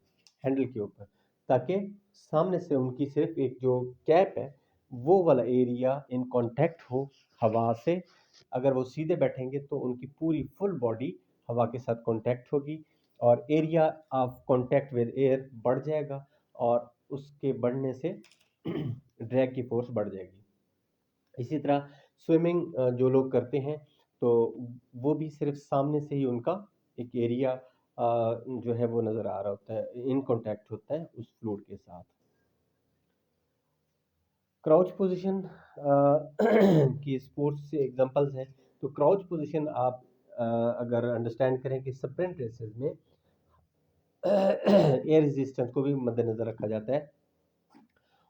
हैंडल के ऊपर, ताकि सामने से उनकी सिर्फ एक जो कैप है वो वाला एरिया इन कांटेक्ट हो हवा से। अगर वो सीधे बैठेंगे तो उनकी पूरी फुल बॉडी हवा के साथ कांटेक्ट होगी और area of contact with air बढ़ जाएगा और उसके बढ़ने से ड्रैग की फोर्स बढ़ जाएगी। इसी तरह स्विमिंग जो लोग करते हैं तो वो भी सिर्फ सामने से ही उनका एक एरिया जो है वो नज़र आ रहा होता है, इन कांटेक्ट होता है उस फ्लूइड के साथ। क्राउच पोजीशन की स्पोर्ट्स से एग्जांपल्स हैं। तो क्राउच पोजीशन आप अगर अंडरस्टैंड करें कि स्प्रिंट रेसेस में एयर रेजिस्टेंस को भी मद्देनजर रखा जाता है।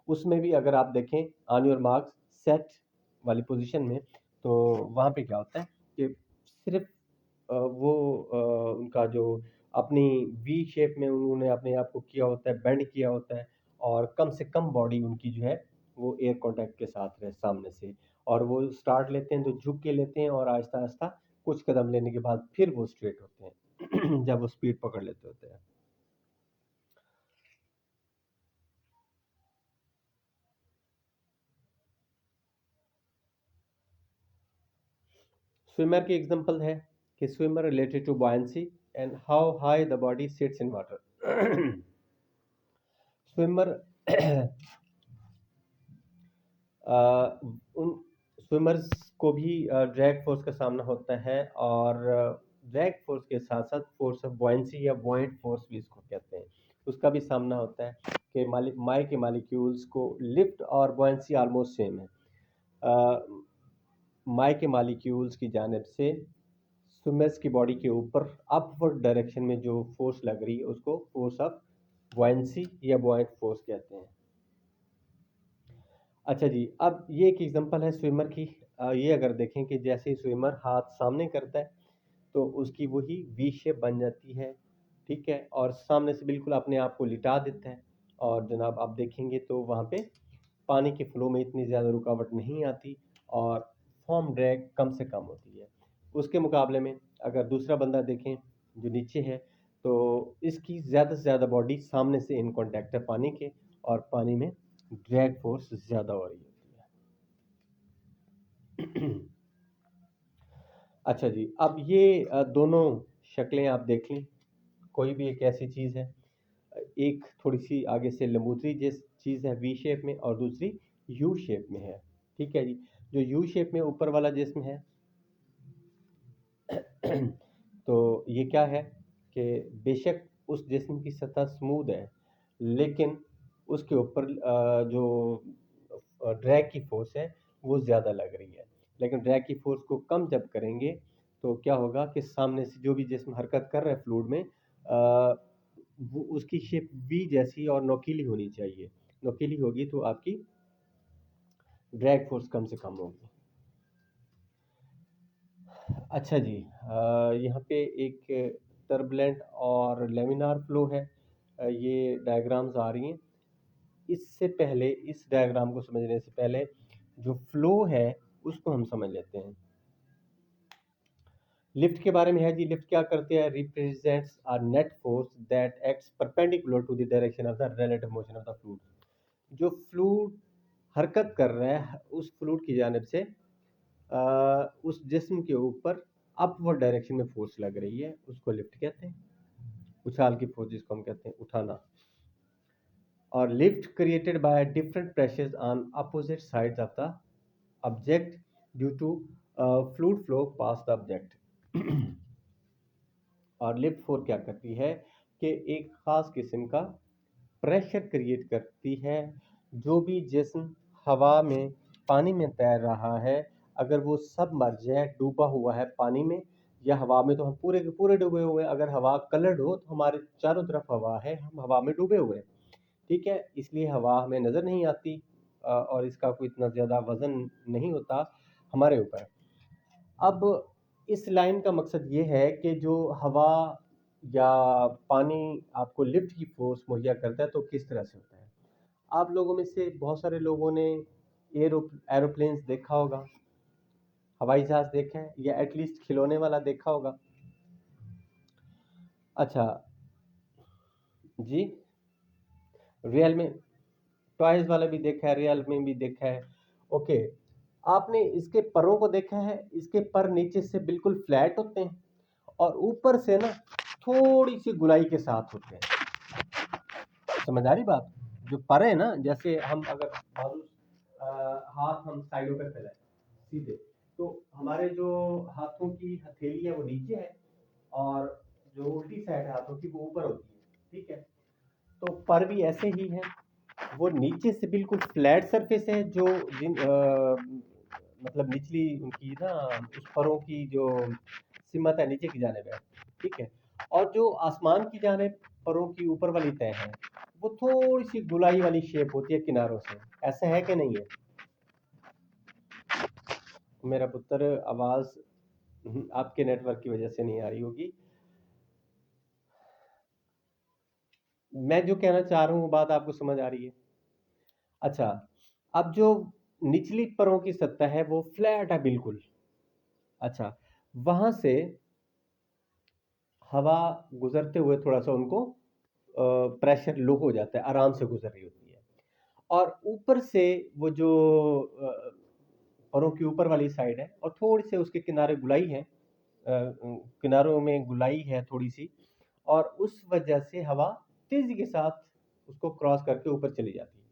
उसमें भी अगर आप देखें ऑन योर मार्क्स सेट वाली पोजीशन में, तो वहाँ पे क्या होता है कि सिर्फ उनका जो अपनी वी शेप में उन्होंने अपने आप को किया होता है, बेंड किया होता है और कम से कम बॉडी उनकी जो है वो एयर कांटेक्ट के साथ रहे सामने से। और वो स्टार्ट लेते हैं तो झुक के लेते हैं और आहिस्ता आहिस्ता कुछ कदम लेने के बाद फिर वो स्ट्रेट होते हैं जब वो स्पीड पकड़ लेते होते हैं। स्विमर की एग्जांपल है कि swimmer related to buoyancy and how high the body sits in water. Swimmer उन स्विमर्स को भी ड्रैग फोर्स का सामना होता है और ड्रैग फोर्स के साथ साथ फोर्स ऑफ buoyancy या buoyant फोर्स भी इसको कहते हैं, उसका भी सामना होता है कि माई के मालिक्यूल्स को लिफ्ट और buoyancy ऑलमोस्ट सेम है। माई के मालिक्यूल्स की जानिब से स्विमर्स की बॉडी के ऊपर अपवर्ड डायरेक्शन में जो फोर्स लग रही है उसको फोर्स ऑफ buoyancy या buoyant फोर्स कहते हैं। अच्छा जी, अब ये एक एग्जांपल है स्विमर की। ये अगर देखें कि जैसे ही स्विमर हाथ सामने करता है तो उसकी वही वी शेप बन जाती है, ठीक है, और सामने से बिल्कुल अपने आप को लिटा देता है। और जनाब आप देखेंगे तो वहाँ पे पानी के फ्लो में इतनी ज़्यादा रुकावट नहीं आती और फॉर्म ड्रैग कम से कम होती है। उसके मुकाबले में अगर दूसरा बंदा देखें जो नीचे है, तो इसकी ज़्यादा से ज़्यादा बॉडी सामने से इन कांटेक्ट है पानी के और पानी में ड्रैग फोर्स ज़्यादा हो रही होती है। अच्छा जी, अब ये दोनों शक्लें आप देख लें, कोई भी एक ऐसी चीज़ है, एक थोड़ी सी आगे से लंबूतरी जिस चीज़ है वी शेप में और दूसरी यू शेप में है, ठीक है जी। जो यू शेप में ऊपर वाला जिस्म है तो ये क्या है कि बेशक उस जिस्म की सतह स्मूथ है लेकिन उसके ऊपर जो ड्रैग की फोर्स है वो ज़्यादा लग रही है। लेकिन ड्रैग की फोर्स को कम जब करेंगे तो क्या होगा कि सामने से जो भी जिस्म हरकत कर रहा है फ्लूइड में वो उसकी शेप वी जैसी और नोकीली होनी चाहिए। नोकीली होगी तो आपकी ड्रैग फोर्स कम से कम होगी। अच्छा जी, यहाँ पे एक टर्बुलेंट और लेमिनार फ्लो है। ये डायग्राम्स आ रही हैं। इससे पहले इस डायग्राम को समझने से पहले जो फ्लो है उसको हम समझ लेते हैं। लिफ्ट के बारे में है जी। लिफ्ट क्या करते हैं? Represents a net force that acts perpendicular to the direction of the relative motion of the fluid. जो फ्लूइड हरकत कर रहा है उस फ्लूइड की जानिब से उस जिस्म के ऊपर अपवर्ड डायरेक्शन में फोर्स लग रही है, उसको लिफ्ट कहते हैं। उछाल की फोर्स जिसको हम कहते हैं उठाना। और lift created by different pressures on opposite sides of the object due to fluid flow past the object. और लिफ्ट फोर्स क्या करती है कि एक खास किस्म का प्रेशर क्रिएट करती है। जो भी जिस्म हवा में पानी में तैर रहा है, अगर वो सब मर जाए, डूबा हुआ है पानी में या हवा में, तो हम पूरे के पूरे डूबे हुए हैं। अगर हवा कलर्ड हो तो हमारे चारों तरफ हवा है, हम हवा में डूबे हुए हैं, ठीक है, इसलिए हवा हमें नज़र नहीं आती और इसका कोई इतना ज़्यादा वजन नहीं होता हमारे ऊपर। अब इस लाइन का मकसद ये है कि जो हवा या पानी आपको लिफ्ट की फोर्स मुहैया करता है तो किस तरह से होता है। आप लोगों में से बहुत सारे लोगों ने एरोप्लेन्स देखा होगा, हवाई जहाज देखा है या एटलीस्ट खिलौने वाला देखा होगा। अच्छा जी, रियल में टॉयज वाला भी देखा है, रियल में भी देखा है। ओके, आपने इसके परों को देखा है, इसके पर नीचे से बिल्कुल फ्लैट होते हैं और ऊपर से ना थोड़ी सी गुलाई के साथ होते हैं। समझ आ रही बात? जो पर है ना, जैसे हम अगर हाथ हम साइडों पे फैलाए सीधे, तो हमारे जो हाथों की हथेली है वो नीचे है और जो उल्टी साइड हाथों की वो ऊपर होती है। ठीक है, तो पर भी ऐसे ही है, वो नीचे से बिल्कुल फ्लैट सरफेस है, जो मतलब निचली उनकी ना उस परों की जो सिमत है नीचे की जानिब है। ठीक है, और जो आसमान की जानिब परों की ऊपर वाली तय है वो थोड़ी सी गुलाई वाली शेप होती है किनारों से। ऐसा है कि नहीं है मेरा पुत्र? आवाज आपके नेटवर्क की वजह से नहीं आ रही होगी। मैं जो कहना चाह रहा हूँ वो बात आपको समझ आ रही है? अच्छा, अब जो निचली परों की सतह है वो फ्लैट है बिल्कुल। अच्छा, वहां से हवा गुजरते हुए थोड़ा सा उनको प्रेशर लो हो जाता है, आराम से गुजर रही होती है। और ऊपर से वो जो परों की ऊपर वाली साइड है और थोड़ी से उसके किनारे गुलाई है, किनारों में गुलाई है थोड़ी सी, और उस वजह से हवा तेजी के साथ उसको क्रॉस करके ऊपर चली जाती है।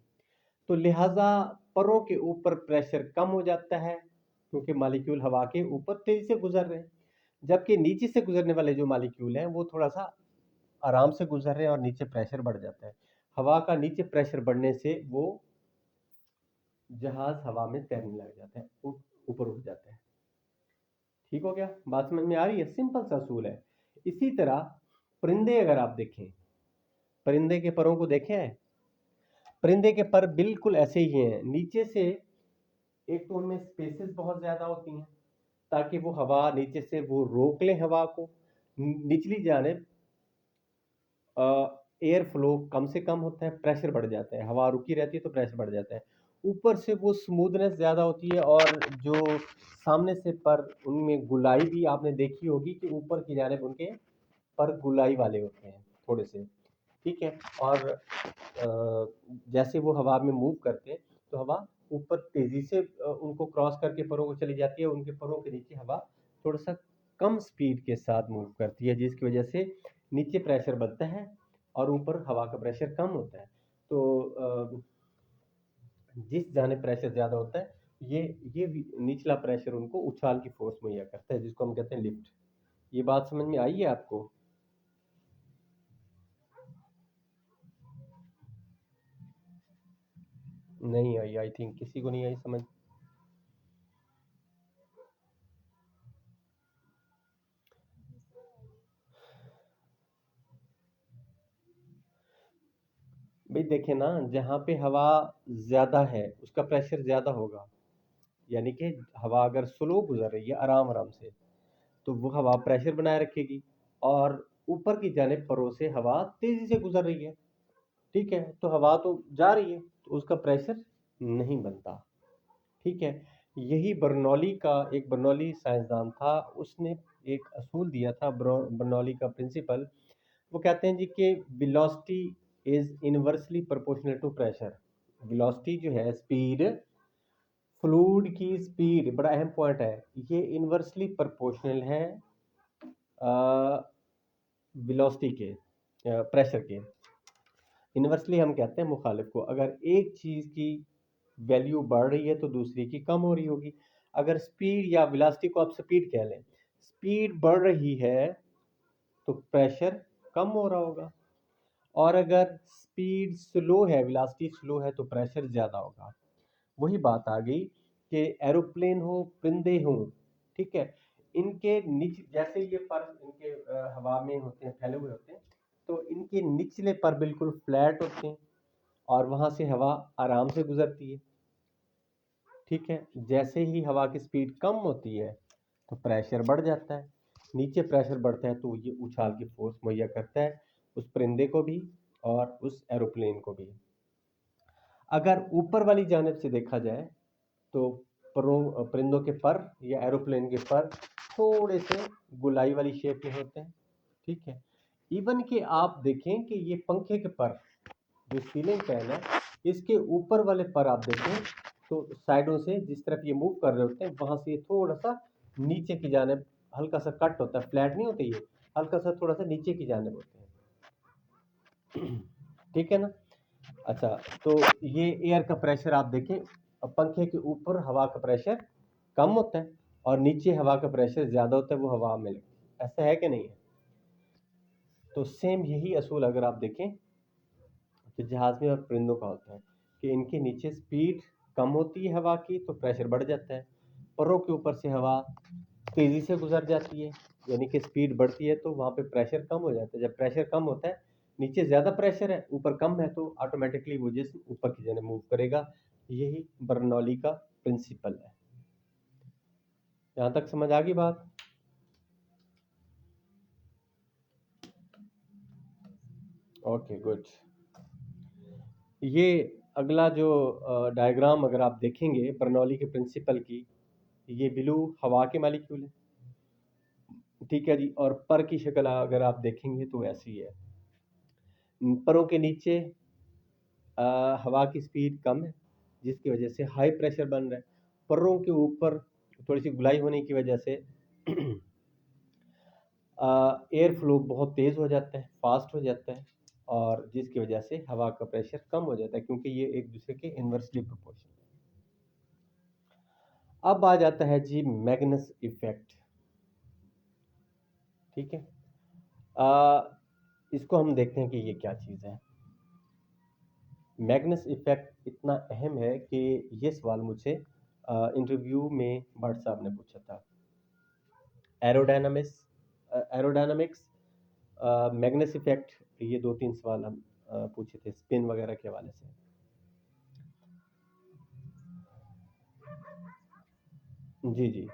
तो लिहाजा परों के ऊपर प्रेशर कम हो जाता है क्योंकि मालिक्यूल हवा के ऊपर तेजी से गुजर रहे हैं, जबकि नीचे से गुजरने वाले जो मालिक्यूल हैं वो थोड़ा सा आराम से गुजर रहे हैं और नीचे प्रेशर बढ़ जाता है। हवा का नीचे प्रेशर बढ़ने से वो जहाज हवा में तैरने लग जाता है, ऊपर उठ जाता है। ठीक हो गया? बात समझ में आ रही है? सिंपल सा असूल है। इसी तरह परिंदे अगर आप देखें, परिंदे के परों को देखे हैं? परिंदे के पर बिल्कुल ऐसे ही हैं नीचे से। एक तो उनमें स्पेसेस बहुत ज्यादा होती हैं ताकि वो हवा नीचे से वो रोक लें हवा को। निचली जानिब एयर फ्लो कम से कम होता है, प्रेशर बढ़ जाता है, हवा रुकी रहती है तो प्रेशर बढ़ जाता है। ऊपर से वो स्मूथनेस ज़्यादा होती है और जो सामने से पर उनमें गुलाई भी आपने देखी होगी कि ऊपर की जानिब उनके पर गुलाई वाले होते हैं थोड़े से। ठीक है, और जैसे वो हवा में मूव करते हैं तो हवा ऊपर तेज़ी से उनको क्रॉस करके परों को चली जाती है। उनके परों के नीचे हवा थोड़ा सा कम स्पीड के साथ मूव करती है, जिसकी वजह से नीचे प्रेशर बनता है और ऊपर हवा का प्रेशर कम होता है। तो जिस जानिब प्रेशर ज़्यादा होता है, ये निचला प्रेशर उनको उछाल की फोर्स मुहैया करता है, जिसको हम कहते हैं लिफ्ट। ये बात समझ में आई है आपको? नहीं आई, आई थिंक किसी को नहीं आई समझ। भाई देखे ना, जहाँ पे हवा ज्यादा है उसका प्रेशर ज्यादा होगा। यानी कि हवा अगर स्लो गुजर रही है आराम आराम से तो वो हवा प्रेशर बनाए रखेगी, और ऊपर की जानिब परों से हवा तेजी से गुजर रही है। ठीक है, तो हवा तो जा रही है तो उसका प्रेशर नहीं बनता। ठीक है, यही बर्नौली का, एक बर्नौली साइंसदान था, उसने एक असूल दिया था, बर्नौली का प्रिंसिपल। वो कहते हैं जी कि velocity is inversely proportional to pressure. Velocity जो है, स्पीड, फ्लूइड की स्पीड, बड़ा अहम पॉइंट है, ये इनवर्सली प्रोपोर्शनल है वेलोसिटी के, प्रेशर के। इनवर्सली हम कहते हैं मुखालिफ को। अगर एक चीज की वैल्यू बढ़ रही है तो दूसरी की कम हो रही होगी। अगर स्पीड या वेलोसिटी को आप स्पीड कह लें, स्पीड बढ़ रही है तो प्रेशर कम हो रहा होगा, और अगर स्पीड स्लो है, वेलोसिटी स्लो है, तो प्रेशर ज़्यादा होगा। वही बात आ गई कि एरोप्लेन हो, परिंदे हो, ठीक है, इनके नीचे जैसे ये पर इनके हवा में होते हैं, फैले हुए होते हैं, तो इनके निचले पर बिल्कुल फ्लैट होते हैं और वहां से हवा आराम से गुजरती है। ठीक है, जैसे ही हवा की स्पीड कम होती है तो प्रेशर बढ़ जाता है। नीचे प्रेशर बढ़ता है तो ये उछाल की फोर्स मुहैया करता है उस परिंदे को भी और उस एरोप्लेन को भी। अगर ऊपर वाली जानिब से देखा जाए तो परिंदों के पर या एरोप्लेन के पर थोड़े से गुलाई वाली शेप में होते हैं। ठीक है, इवन कि आप देखें कि ये पंखे के पर, जो सीलिंग फैन है, इसके ऊपर वाले पर आप देखें तो साइडों से जिस तरफ ये मूव कर रहे होते हैं वहां से थोड़ा सा नीचे की जानिब हल्का सा कट होता है, फ्लैट नहीं होते ये, हल्का सा थोड़ा सा नीचे की जानिब होते हैं। ठीक है ना। अच्छा, तो ये एयर का प्रेशर आप देखें, अब पंखे के ऊपर हवा का प्रेशर कम होता है और नीचे हवा का प्रेशर ज़्यादा होता है, वो हवा में लगती है, ऐसा है कि नहीं है। तो सेम यही असूल अगर आप देखें तो जहाज़ में और परिंदों का होता है कि इनके नीचे स्पीड कम होती है हवा की तो प्रेशर बढ़ जाता है, परों के ऊपर से हवा तेज़ी से गुजर जाती है यानी कि स्पीड बढ़ती है तो वहाँ पे प्रेशर कम हो जाता है। जब प्रेशर कम होता है, नीचे ज़्यादा प्रेशर है ऊपर कम है, तो ऑटोमेटिकली वो जिस्म ऊपर की जानिब मूव करेगा। यही बर्नौली का प्रिंसिपल है। यहाँ तक समझ आ गई बात। Okay good. ये अगला जो डायग्राम अगर आप देखेंगे बर्नौली के प्रिंसिपल की, ये ब्लू हवा के मालिक्यूल है, ठीक है जी। और पर की शक्ल अगर आप देखेंगे तो ऐसी है, परों के नीचे हवा की स्पीड कम है जिसकी वजह से हाई प्रेशर बन रहा है, परों के ऊपर थोड़ी सी गुलाई होने की वजह से एयर फ्लो बहुत तेज़ हो जाता है, फास्ट हो जाता है, और जिसकी वजह से हवा का प्रेशर कम हो जाता है क्योंकि ये एक दूसरे के इन्वर्सली प्रोपोर्शनल। अब आ जाता है जी मैग्नस इफेक्ट। ठीक है, इसको हम देखते हैं कि ये क्या चीज़ है। मैग्नस इफेक्ट इतना अहम है कि ये सवाल मुझसे इंटरव्यू में भट्ट साहब ने पूछा था। एरोडायनामिक्स एरोडायनामिक्स मैग्नस इफेक्ट, ये 2-3 सवाल हम पूछे थे स्पिन वगैरह के हवाले से। जी जी,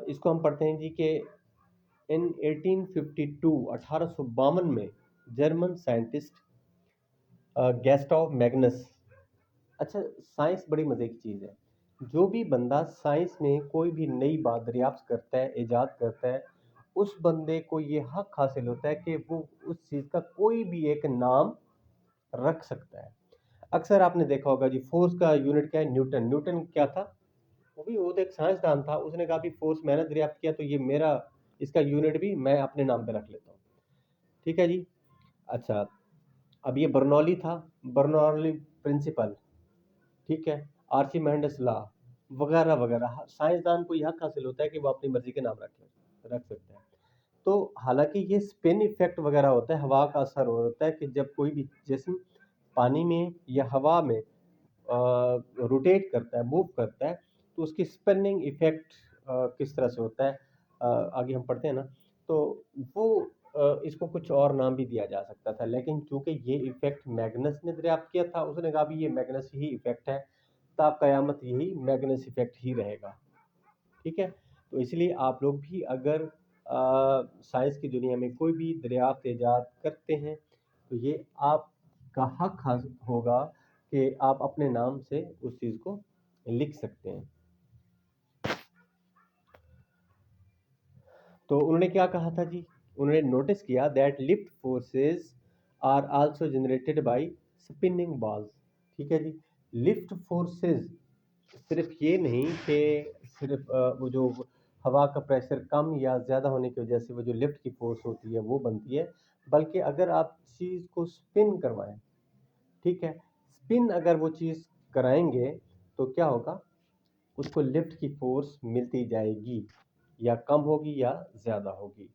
इसको हम पढ़ते हैं जी कि इन 1852 1852 में जर्मन साइंटिस्ट गेस्टाव मैग्नस। अच्छा, साइंस बड़ी मज़े की चीज़ है। जो भी बंदा साइंस में कोई भी नई बात दरियाफ्त करता है, इजाद करता है, उस बंदे को ये हक हासिल होता है कि वो उस चीज़ का कोई भी एक नाम रख सकता है। अक्सर आपने देखा होगा जी फोर्स का यूनिट क्या है, न्यूटन। न्यूटन क्या था, वो तो एक साइंसदान था, उसने कहा भी फोर्स मैंने दरियाफ्त किया तो ये मेरा इसका यूनिट भी मैं अपने नाम पे रख लेता हूँ। ठीक है जी। अच्छा, अब ये बर्नौली था, बर्नौली प्रिंसिपल, ठीक है, आर्चिमेंडस लॉ वगैरह वगैरह। साइंसदान को यह हक हासिल होता है कि वो अपनी मर्जी के नाम रख सकते हैं। तो हालांकि ये स्पिन इफेक्ट वगैरह होता है, हवा का असर होता है कि जब कोई भी जिस्म पानी में या हवा में रोटेट करता है, मूव करता है, तो उसकी स्पिनिंग इफेक्ट किस तरह से होता है, आगे हम पढ़ते हैं ना। तो वो इसको कुछ और नाम भी दिया जा सकता था, लेकिन चूंकि ये इफेक्ट मैग्नस ने दरियाफ्त किया था, उसने कहा भी ये मैग्नस ही इफेक्ट है, तब कयामत यही मैग्नस इफेक्ट ही रहेगा। ठीक है, तो इसलिए आप लोग भी अगर साइंस की दुनिया में कोई भी दरियाफ्त ईजाद करते हैं तो ये आपका हक होगा कि आप अपने नाम से उस चीज़ को लिख सकते हैं। तो उन्होंने क्या कहा था जी, उन्होंने नोटिस किया that lift forces are also generated by spinning balls. ठीक है जी, लिफ्ट फोर्सेस सिर्फ ये नहीं कि सिर्फ वो जो हवा का प्रेशर कम या ज़्यादा होने की वजह से वो जो लिफ्ट की फोर्स होती है वो बनती है, बल्कि अगर आप चीज़ को स्पिन करवाएं, ठीक है, स्पिन अगर वो चीज़ कराएंगे तो क्या होगा, उसको लिफ्ट की फोर्स मिलती जाएगी, या कम होगी या ज़्यादा होगी।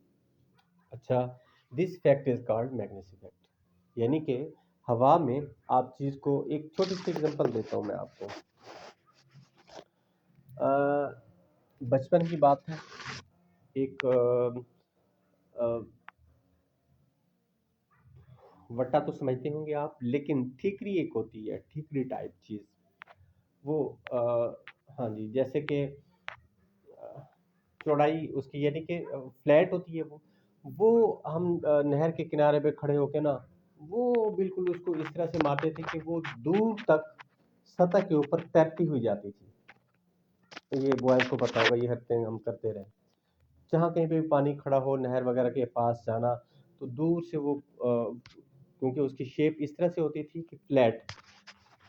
अच्छा, this fact is called मैग्नेस effect. यानी कि हवा में आप चीज़ को, एक छोटी सी एग्जांपल देता हूँ मैं आपको। बचपन की बात है, एक अ, वट्टा तो समझते होंगे आप, लेकिन ठीकरी एक होती है, ठीकरी टाइप चीज़, वो हाँ जी, जैसे कि चौड़ाई उसकी यानी कि फ्लैट होती है वो हम नहर के किनारे पे खड़े होके ना, वो बिल्कुल उसको इस तरह से मारते थे कि वो दूर तक सतह के ऊपर तैरती हुई जाती थी। तो ये बॉयज को पता होगा, ये हरकतें हम करते रहे। जहाँ कहीं पे भी पानी खड़ा हो, नहर वगैरह के पास जाना, तो दूर से वो क्योंकि उसकी शेप इस तरह से होती थी कि फ्लैट,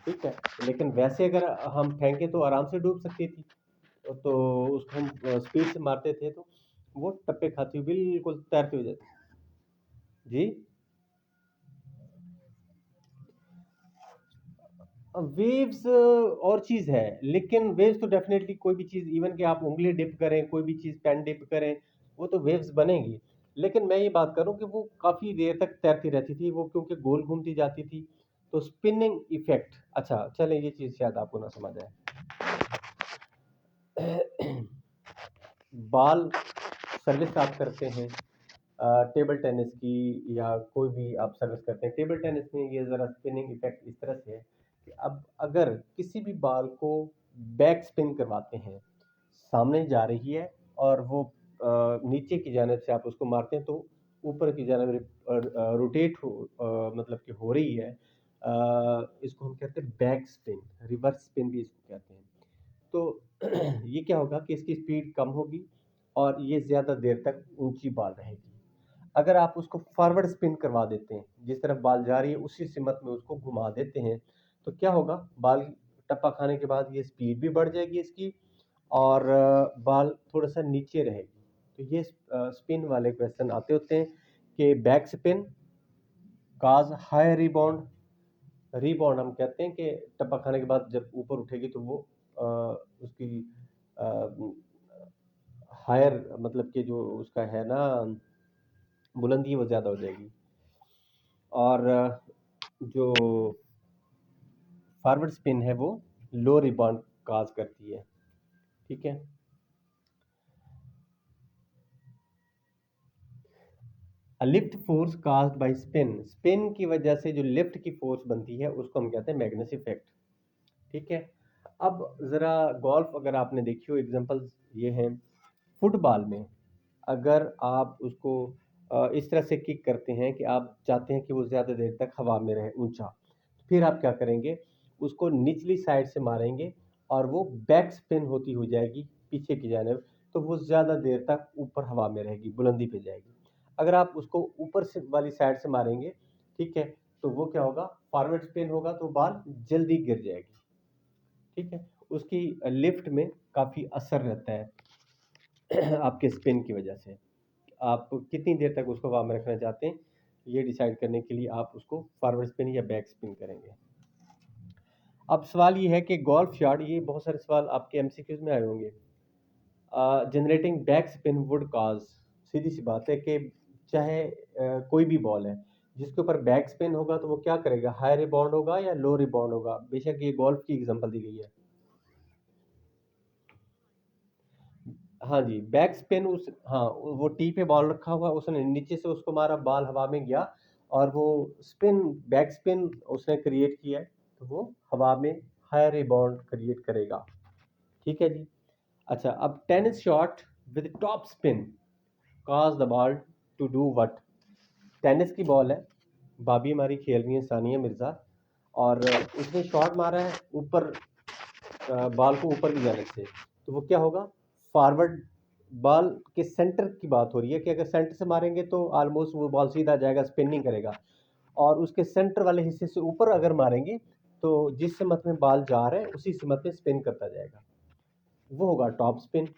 ठीक है। लेकिन वैसे अगर हम फेंकें तो आराम से डूब सकती थी, तो उसको हम स्पीड से मारते थे तो वो टप्पे खाती हुई बिल्कुल तैरती हो जाती। जी। वेव्स और चीज़ है, लेकिन वेव्स तो डेफिनेटली कोई भी चीज़, इवन कि आप उंगली डिप करें, कोई भी चीज़ पेन डिप करें, वो तो वेव्स बनेंगी। लेकिन मैं ये बात कर रहा हूँ कि वो काफ़ी देर तक तैरती रहती थी, वो क्योंकि गोल घूमती जाती थी, तो स्पिनिंग इफेक्ट। अच्छा चलें, ये चीज़ शायद आपको ना समझ आए। बॉल सर्विस आप करते हैं टेबल टेनिस की, या कोई भी आप सर्विस करते हैं, टेबल टेनिस में ये ज़रा स्पिनिंग इफेक्ट इस तरह से है कि अब अगर किसी भी बॉल को बैक स्पिन करवाते हैं, सामने जा रही है और वो नीचे की जानिब से आप उसको मारते हैं तो ऊपर की जानिब रोटेट हो, मतलब कि हो रही है, इसको हम कहते हैं बैक स्पिन, रिवर्स स्पिन भी इसको कहते हैं। तो ये क्या होगा कि इसकी स्पीड कम होगी और ये ज़्यादा देर तक ऊंची बॉल रहेगी। अगर आप उसको फॉरवर्ड स्पिन करवा देते हैं, जिस तरफ बॉल जा रही है उसी सिमत में उसको घुमा देते हैं, तो क्या होगा, बॉल टप्पा खाने के बाद ये स्पीड भी बढ़ जाएगी इसकी, और बॉल थोड़ा सा नीचे रहेगी। तो ये स्पिन वाले क्वेश्चन आते होते हैं कि बैक स्पिन काज हाई रिबाउंड। रीबाउंड हम कहते हैं कि टप्पा खाने के बाद जब ऊपर उठेगी तो वो उसकी हायर, मतलब कि जो उसका है ना बुलंदी, वो ज़्यादा हो जाएगी। और जो फॉरवर्ड स्पिन है वो लो रिबाउंड काज करती है। ठीक है। Lift force caused by spin, spin की वजह से जो लिफ्ट की फोर्स बनती है उसको हम कहते हैं मैग्नेस इफेक्ट। ठीक है। अब ज़रा गोल्फ अगर आपने देखी हो एग्जांपल्स ये हैं, फुटबॉल में अगर आप उसको इस तरह से किक करते हैं कि आप चाहते हैं कि वो ज़्यादा देर तक हवा में रहे ऊंचा, फिर आप क्या करेंगे, उसको निचली साइड से मारेंगे और वो बैक स्पिन होती हो जाएगी पीछे की जानिब, तो वो ज़्यादा देर तक ऊपर हवा में रहेगी, बुलंदी पे जाएगी। अगर आप उसको ऊपर से वाली साइड से मारेंगे, ठीक है, तो वो क्या होगा, फॉरवर्ड स्पिन होगा तो बॉल जल्दी गिर जाएगी। ठीक है। उसकी लिफ्ट में काफ़ी असर रहता है आपके स्पिन की वजह से। आप कितनी देर तक उसको हवा में रखना चाहते हैं, ये डिसाइड करने के लिए आप उसको फॉरवर्ड स्पिन या बैक स्पिन करेंगे। अब सवाल ये है कि गोल्फ शॉट, ये बहुत सारे सवाल आपके एमसीक्यूज में आए होंगे। जनरेटिंग बैक स्पिन वुड काज, सीधी सी बात है कि चाहे कोई भी बॉल है जिसके ऊपर बैक स्पिन होगा तो वो क्या करेगा, हाई रिबाउंड होगा या लो रिबाउंड होगा। बेशक ये गोल्फ की एग्जांपल दी गई है। हाँ जी, बैक स्पिन उस, हाँ, वो टी पे बॉल रखा हुआ, उसने नीचे से उसको मारा, बॉल हवा में गया और वो स्पिन, बैक स्पिन उसने क्रिएट किया है, तो वो हवा में हाई रिबाउंड क्रिएट करेगा। ठीक है जी। अच्छा, अब tennis shot with top spin cause the ball to do what. Tennis की बॉल है, भाभी हमारी खेल रही है सानिया मिर्जा, और उसने शॉट मारा है ऊपर, बॉल को ऊपर की जाने से, तो वो क्या होगा, फॉरवर्ड, बॉल के सेंटर की बात हो रही है कि अगर सेंटर से मारेंगे तो ऑलमोस्ट वो बॉल सीधा जाएगा, स्पिन नहीं करेगा, और उसके सेंटर वाले हिस्से से ऊपर अगर मारेंगे तो जिस सिमत में बॉल जा रहा है उसी सिमत में स्पिन करता जाएगा, वो होगा टॉप स्पिन।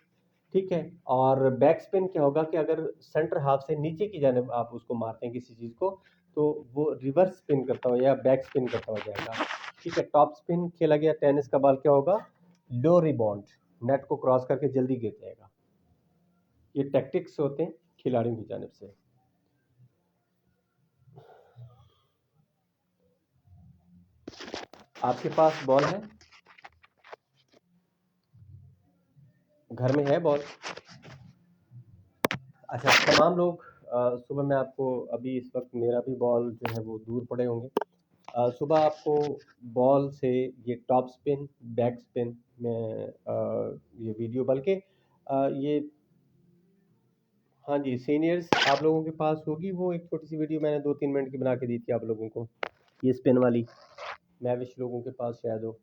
ठीक है। और बैक स्पिन क्या होगा कि अगर सेंटर हाफ से नीचे की जानिब आप उसको मारते हैं किसी चीज़ को, तो वो रिवर्स स्पिन करता हुआ या बैक स्पिन करता हुआ जाएगा। ठीक है। टॉप स्पिन खेला गया टेनिस का बॉल क्या होगा, लो रिबाउंड, नेट को क्रॉस करके जल्दी गिर जाएगा। ये टैक्टिक्स होते हैं खिलाड़ियों की जानिब से। आपके पास बॉल है, घर में है बॉल। अच्छा, तमाम लोग सुबह में आपको, अभी इस वक्त मेरा भी बॉल जो है वो दूर पड़े होंगे, सुबह आपको बॉल से ये टॉप स्पिन, बैक स्पिन में ये वीडियो, बल्कि ये, हाँ जी, सीनियर्स आप लोगों के पास होगी वो एक छोटी सी वीडियो, मैंने 2-3 मिनट की बना के दी थी आप लोगों को, ये स्पिन वाली, मैं विश लोगों के पास शायद हो,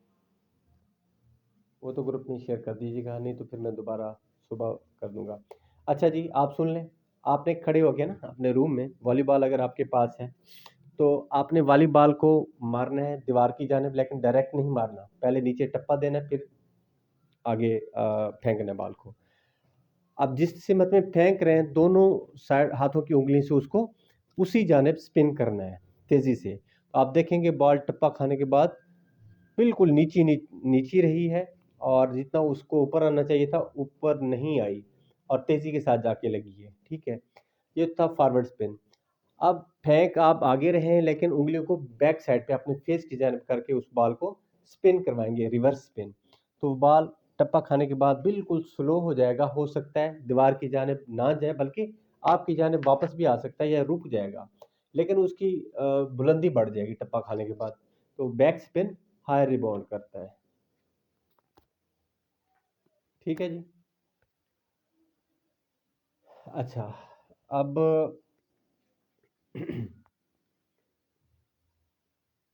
वो तो ग्रुप में शेयर कर दीजिएगा, नहीं तो फिर मैं दोबारा सुबह कर दूंगा। अच्छा जी, आप सुन लें, आपने खड़े हो गया ना अपने रूम में, वॉलीबॉल अगर आपके पास है तो आपने वॉलीबॉल को मारना है दीवार की जानिब, लेकिन डायरेक्ट नहीं मारना, पहले नीचे टप्पा देना है, फिर आगे फेंकना है बॉल को। अब जिस सिमत में फेंक रहे हैं, दोनों साइड हाथों की उंगली से उसको उसी जानिब स्पिन करना है तेजी से। आप देखेंगे बॉल टप्पा खाने के बाद बिल्कुल नीची रही है, और जितना उसको ऊपर आना चाहिए था ऊपर नहीं आई, और तेजी के साथ जाके लगी है। ठीक है, ये था फॉरवर्ड स्पिन। अब फेंक आप आगे रहे हैं, लेकिन उंगलियों को बैक साइड पे अपने फेस की जानिब करके उस बॉल को स्पिन करवाएंगे, रिवर्स स्पिन। तो बॉल टप्पा खाने के बाद बिल्कुल स्लो हो जाएगा, हो सकता है दीवार की जानिब ना जाए, बल्कि आपकी जानिब वापस भी आ सकता है या रुक जाएगा, लेकिन उसकी बुलंदी बढ़ जाएगी टप्पा खाने के बाद। तो बैक स्पिन हायर रिबाउंड करता है। ठीक है जी। अच्छा, अब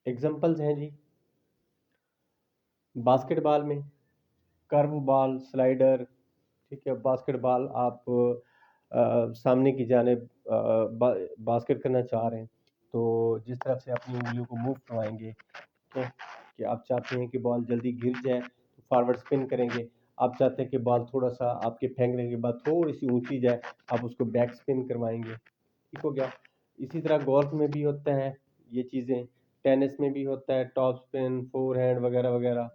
एग्जांपल्स हैं जी। बास्केटबॉल में कर्व बॉल, स्लाइडर। ठीक है, बास्केटबॉल आप सामने की जानिब बास्केट करना चाह रहे हैं, तो जिस तरफ से अपनी उंगलियों को मूव करवाएंगे, ठीक है, कि आप चाहते हैं कि बॉल जल्दी गिर जाए तो फॉरवर्ड स्पिन करेंगे। आप चाहते हैं कि बॉल थोड़ा सा आपके फेंकने के बाद थोड़ी सी ऊंची जाए, आप उसको बैक स्पिन करवाएंगे। ठीक हो गया। इसी तरह गोल्फ में भी होता है ये चीज़ें, टेनिस में भी होता है, टॉप स्पिन, फोर हैंड वगैरह वगैरह।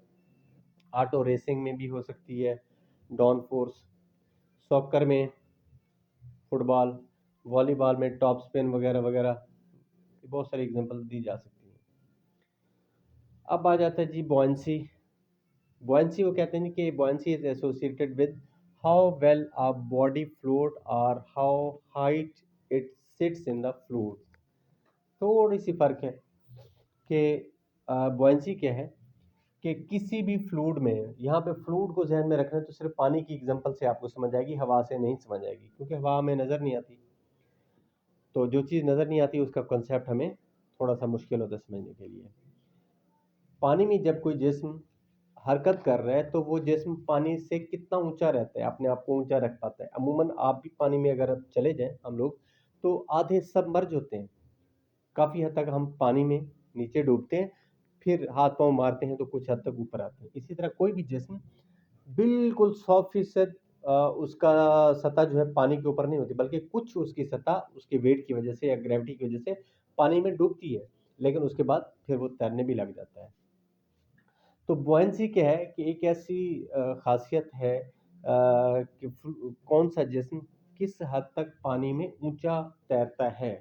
ऑटो रेसिंग में भी हो सकती है, डाउन फोर्स। सॉकर में, फुटबॉल, वॉलीबॉल में टॉप स्पिन वगैरह वगैरह, बहुत सारी एग्जांपल दी जा सकती हैं। अब आ जाता है जी बॉयंसी। बॉयंसी को कहते हैं कि buoyancy is associated with how well a body float और how height it sits in the fluid. थोड़ी सी फर्क है कि बॉयंसी क्या है, कि किसी भी फ्लूइड में, यहाँ पे फ्लूइड को जहन में रखना है तो सिर्फ पानी की एग्जांपल से आपको समझ आएगी, हवा से नहीं समझ आएगी, क्योंकि हवा हमें नज़र नहीं आती। तो जो चीज़ नज़र नहीं आती उसका कॉन्सेप्ट हमें थोड़ा सा मुश्किल होता है समझने के लिए। पानी में जब कोई जिस्म हरकत कर रहा है तो वो जिस्म पानी से कितना ऊंचा रहता है, अपने आप को ऊंचा रख पाता है। अमूमन आप भी पानी में अगर चले जाएं हम लोग, तो आधे सबमर्ज होते हैं, काफ़ी हद तक हम पानी में नीचे डूबते हैं, फिर हाथ पांव मारते हैं तो कुछ हद तक ऊपर आते हैं। इसी तरह कोई भी जिस्म बिल्कुल 100% उसका सतह जो है पानी के ऊपर नहीं होती, बल्कि कुछ उसकी सतह उसके वेट की वजह से या ग्रेविटी की वजह से पानी में डूबती है, लेकिन उसके बाद फिर वो तैरने भी लग जाता है। तो बुआंसी क्या है कि एक ऐसी खासियत है कि कौन सा जिस्म किस हद तक पानी में ऊंचा तैरता है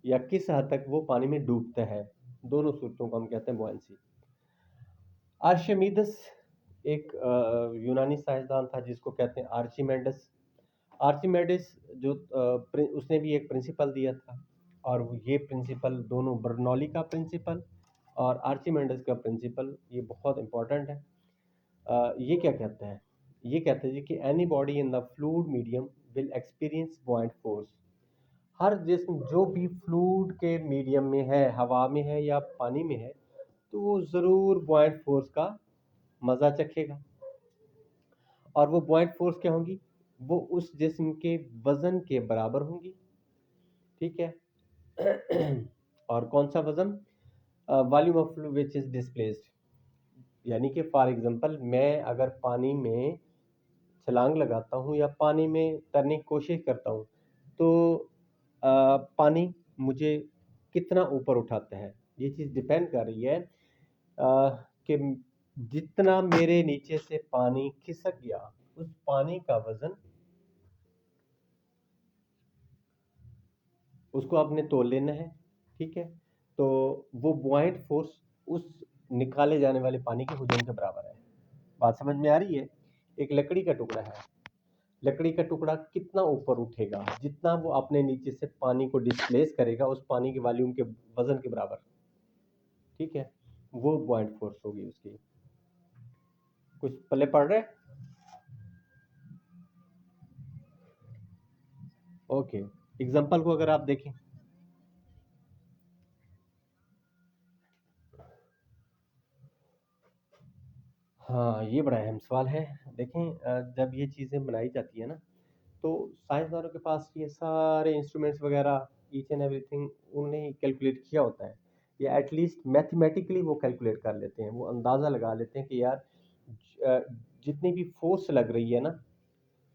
या किस हद तक वो पानी में डूबता है, दोनों सूरतों को हम कहते हैं बुआंसी। आर्शिमीदस एक यूनानी साइंसदान था जिसको कहते हैं आर्चिमेडस। आर्चिमेडिस जो उसने भी एक प्रिंसिपल दिया था, और ये प्रिंसिपल दोनों, बर्नौली का प्रिंसिपल और आर्चिमेडस का प्रिंसिपल, ये बहुत इंपॉर्टेंट है। ये क्या कहता है, ये कहता है जी कि any body in the fluid medium will experience buoyant force. हर जिस्म जो भी फ्लूइड के मीडियम में है, हवा में है या पानी में है, तो वो ज़रूर बुआंट फोर्स का मज़ा चखेगा। और वो बुआंट फोर्स क्या होंगी, वो उस जिस्म के वजन के बराबर होंगी। ठीक है। और कौन सा वजन, volume of fluid which is displaced. यानी कि फॉर एग्जांपल मैं अगर पानी में छलांग लगाता हूँ या पानी में तैरने की कोशिश करता हूँ, तो पानी मुझे कितना ऊपर उठाता है, ये चीज़ डिपेंड कर रही है कि जितना मेरे नीचे से पानी खिसक गया, उस पानी का वजन उसको आपने तोल लेना है। ठीक है, तो वो बुआइंट फोर्स उस निकाले जाने वाले पानी के हुजूम के बराबर है। बात समझ में आ रही है। एक लकड़ी का टुकड़ा है, लकड़ी का टुकड़ा कितना ऊपर उठेगा, जितना वो अपने नीचे से पानी को डिस्प्लेस करेगा उस पानी के वॉल्यूम के वजन के बराबर। ठीक है, वो बुआइंट फोर्स होगी उसकी। कुछ पल्ले पड़ रहे। ओके, एग्जांपल को अगर आप देखें, हाँ ये बड़ा अहम सवाल है। देखें, जब ये चीज़ें बनाई जाती है ना, तो साइंसदानों के पास ये सारे इंस्ट्रूमेंट्स वगैरह ईच एंड एवरीथिंग उन्होंने ही कैलकुलेट किया होता है, या एटलीस्ट मैथमेटिकली वो कैलकुलेट कर लेते हैं, वो अंदाज़ा लगा लेते हैं कि यार जितनी भी फोर्स लग रही है ना,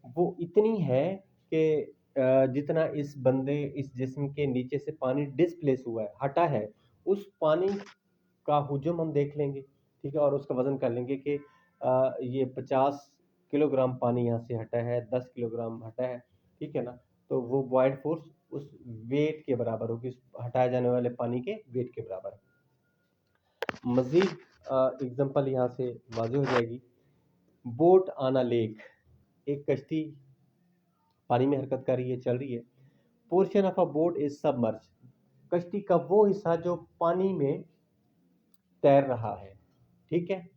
वो इतनी है कि जितना इस बंदे इस जिस्म के नीचे से पानी डिस्प्लेस हुआ है, हटा है, उस पानी का हुजूम हम देख लेंगे, ठीक है, और उसका वजन कर लेंगे कि ये 50 किलोग्राम पानी यहाँ से हटा है, 10 किलोग्राम हटा है, ठीक है ना। तो वो बॉयड फोर्स उस वेट के बराबर होगी, उस हटाए जाने वाले पानी के वेट के बराबर। मजीद एग्जांपल यहाँ से वाज़ेह हो जाएगी। बोट ऑन अ लेक, एक कश्ती पानी में हरकत कर रही है, चल रही है। Portion of a boat is submerge, कश्ती का वो हिस्सा जो पानी में तैर रहा है, ठीक है,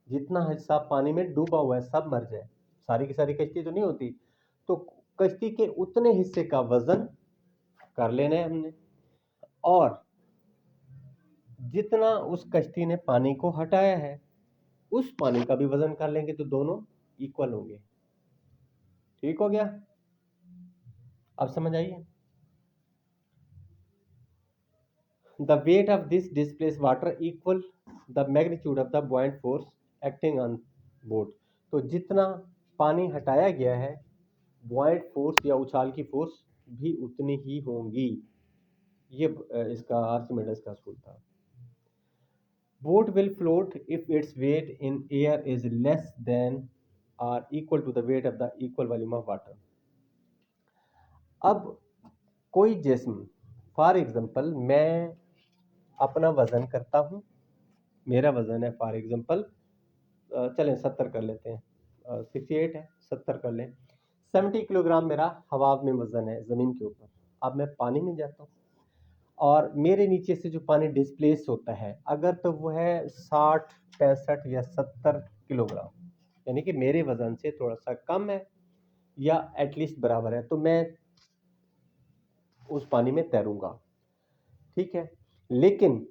जितना हिस्सा पानी में डूबा हुआ है, सबमर्ज है, सारी की सारी कश्ती तो नहीं होती, तो कश्ती के उतने हिस्से का वजन कर लेना है हमने, और जितना उस कश्ती ने पानी को हटाया है उस पानी का भी वजन कर लेंगे, तो दोनों इक्वल होंगे। ठीक हो गया, अब समझ आइए। The weight of this displaced water equal the magnitude of the buoyant force acting on boat। तो जितना पानी हटाया गया है, buoyant फोर्स या उछाल की फोर्स भी उतनी ही होंगी। ये इसका आर्किमिडीज का असूल था। Boat will float if its weight in air is less than or equal to the weight of the equal volume of water। अब कोई जिस्म, फॉर एग्जांपल मैं अपना वजन करता हूँ, मेरा वजन है फॉर एग्जांपल चलें 70 कर लेते हैं, 68 है, 70 कर लें, 70 किलोग्राम मेरा हवा में वजन है ज़मीन के ऊपर। अब मैं पानी में जाता हूँ और मेरे नीचे से जो पानी डिस्प्लेस होता है, अगर तो वो है 60, 65 या 70 किलोग्राम, यानी कि मेरे वजन से थोड़ा सा कम है या एटलीस्ट बराबर है, तो मैं उस पानी में तैरूंगा, ठीक है। लेकिन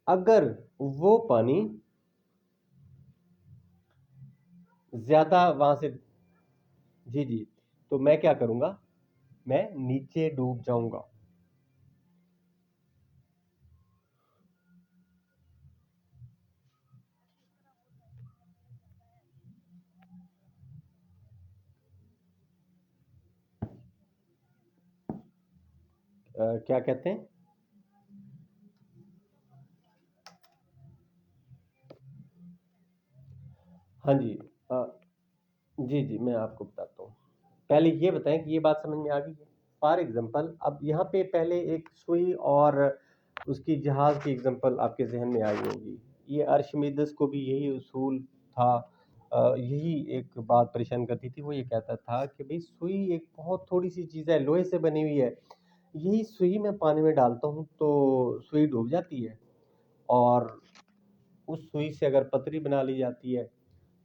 अगर वो पानी ज्यादा वहां से, जी जी, तो मैं क्या करूंगा, मैं नीचे डूब जाऊंगा। क्या कहते हैं, हाँ जी, जी जी, मैं आपको बताता हूँ। पहले ये बताएं कि ये बात समझ में आ गई है। फॉर एग्जांपल अब यहाँ पे पहले एक सुई और उसकी जहाज की एग्जांपल आपके जहन में आई होगी। ये अर्शमिदस को भी यही उसूल था, यही एक बात परेशान करती थी। वो ये कहता था कि भाई सुई एक बहुत थोड़ी सी चीज़ है, लोहे से बनी हुई है, यही सुई मैं पानी में डालता हूँ तो सुई डूब जाती है, और उस सुई से अगर पतरी बना ली जाती है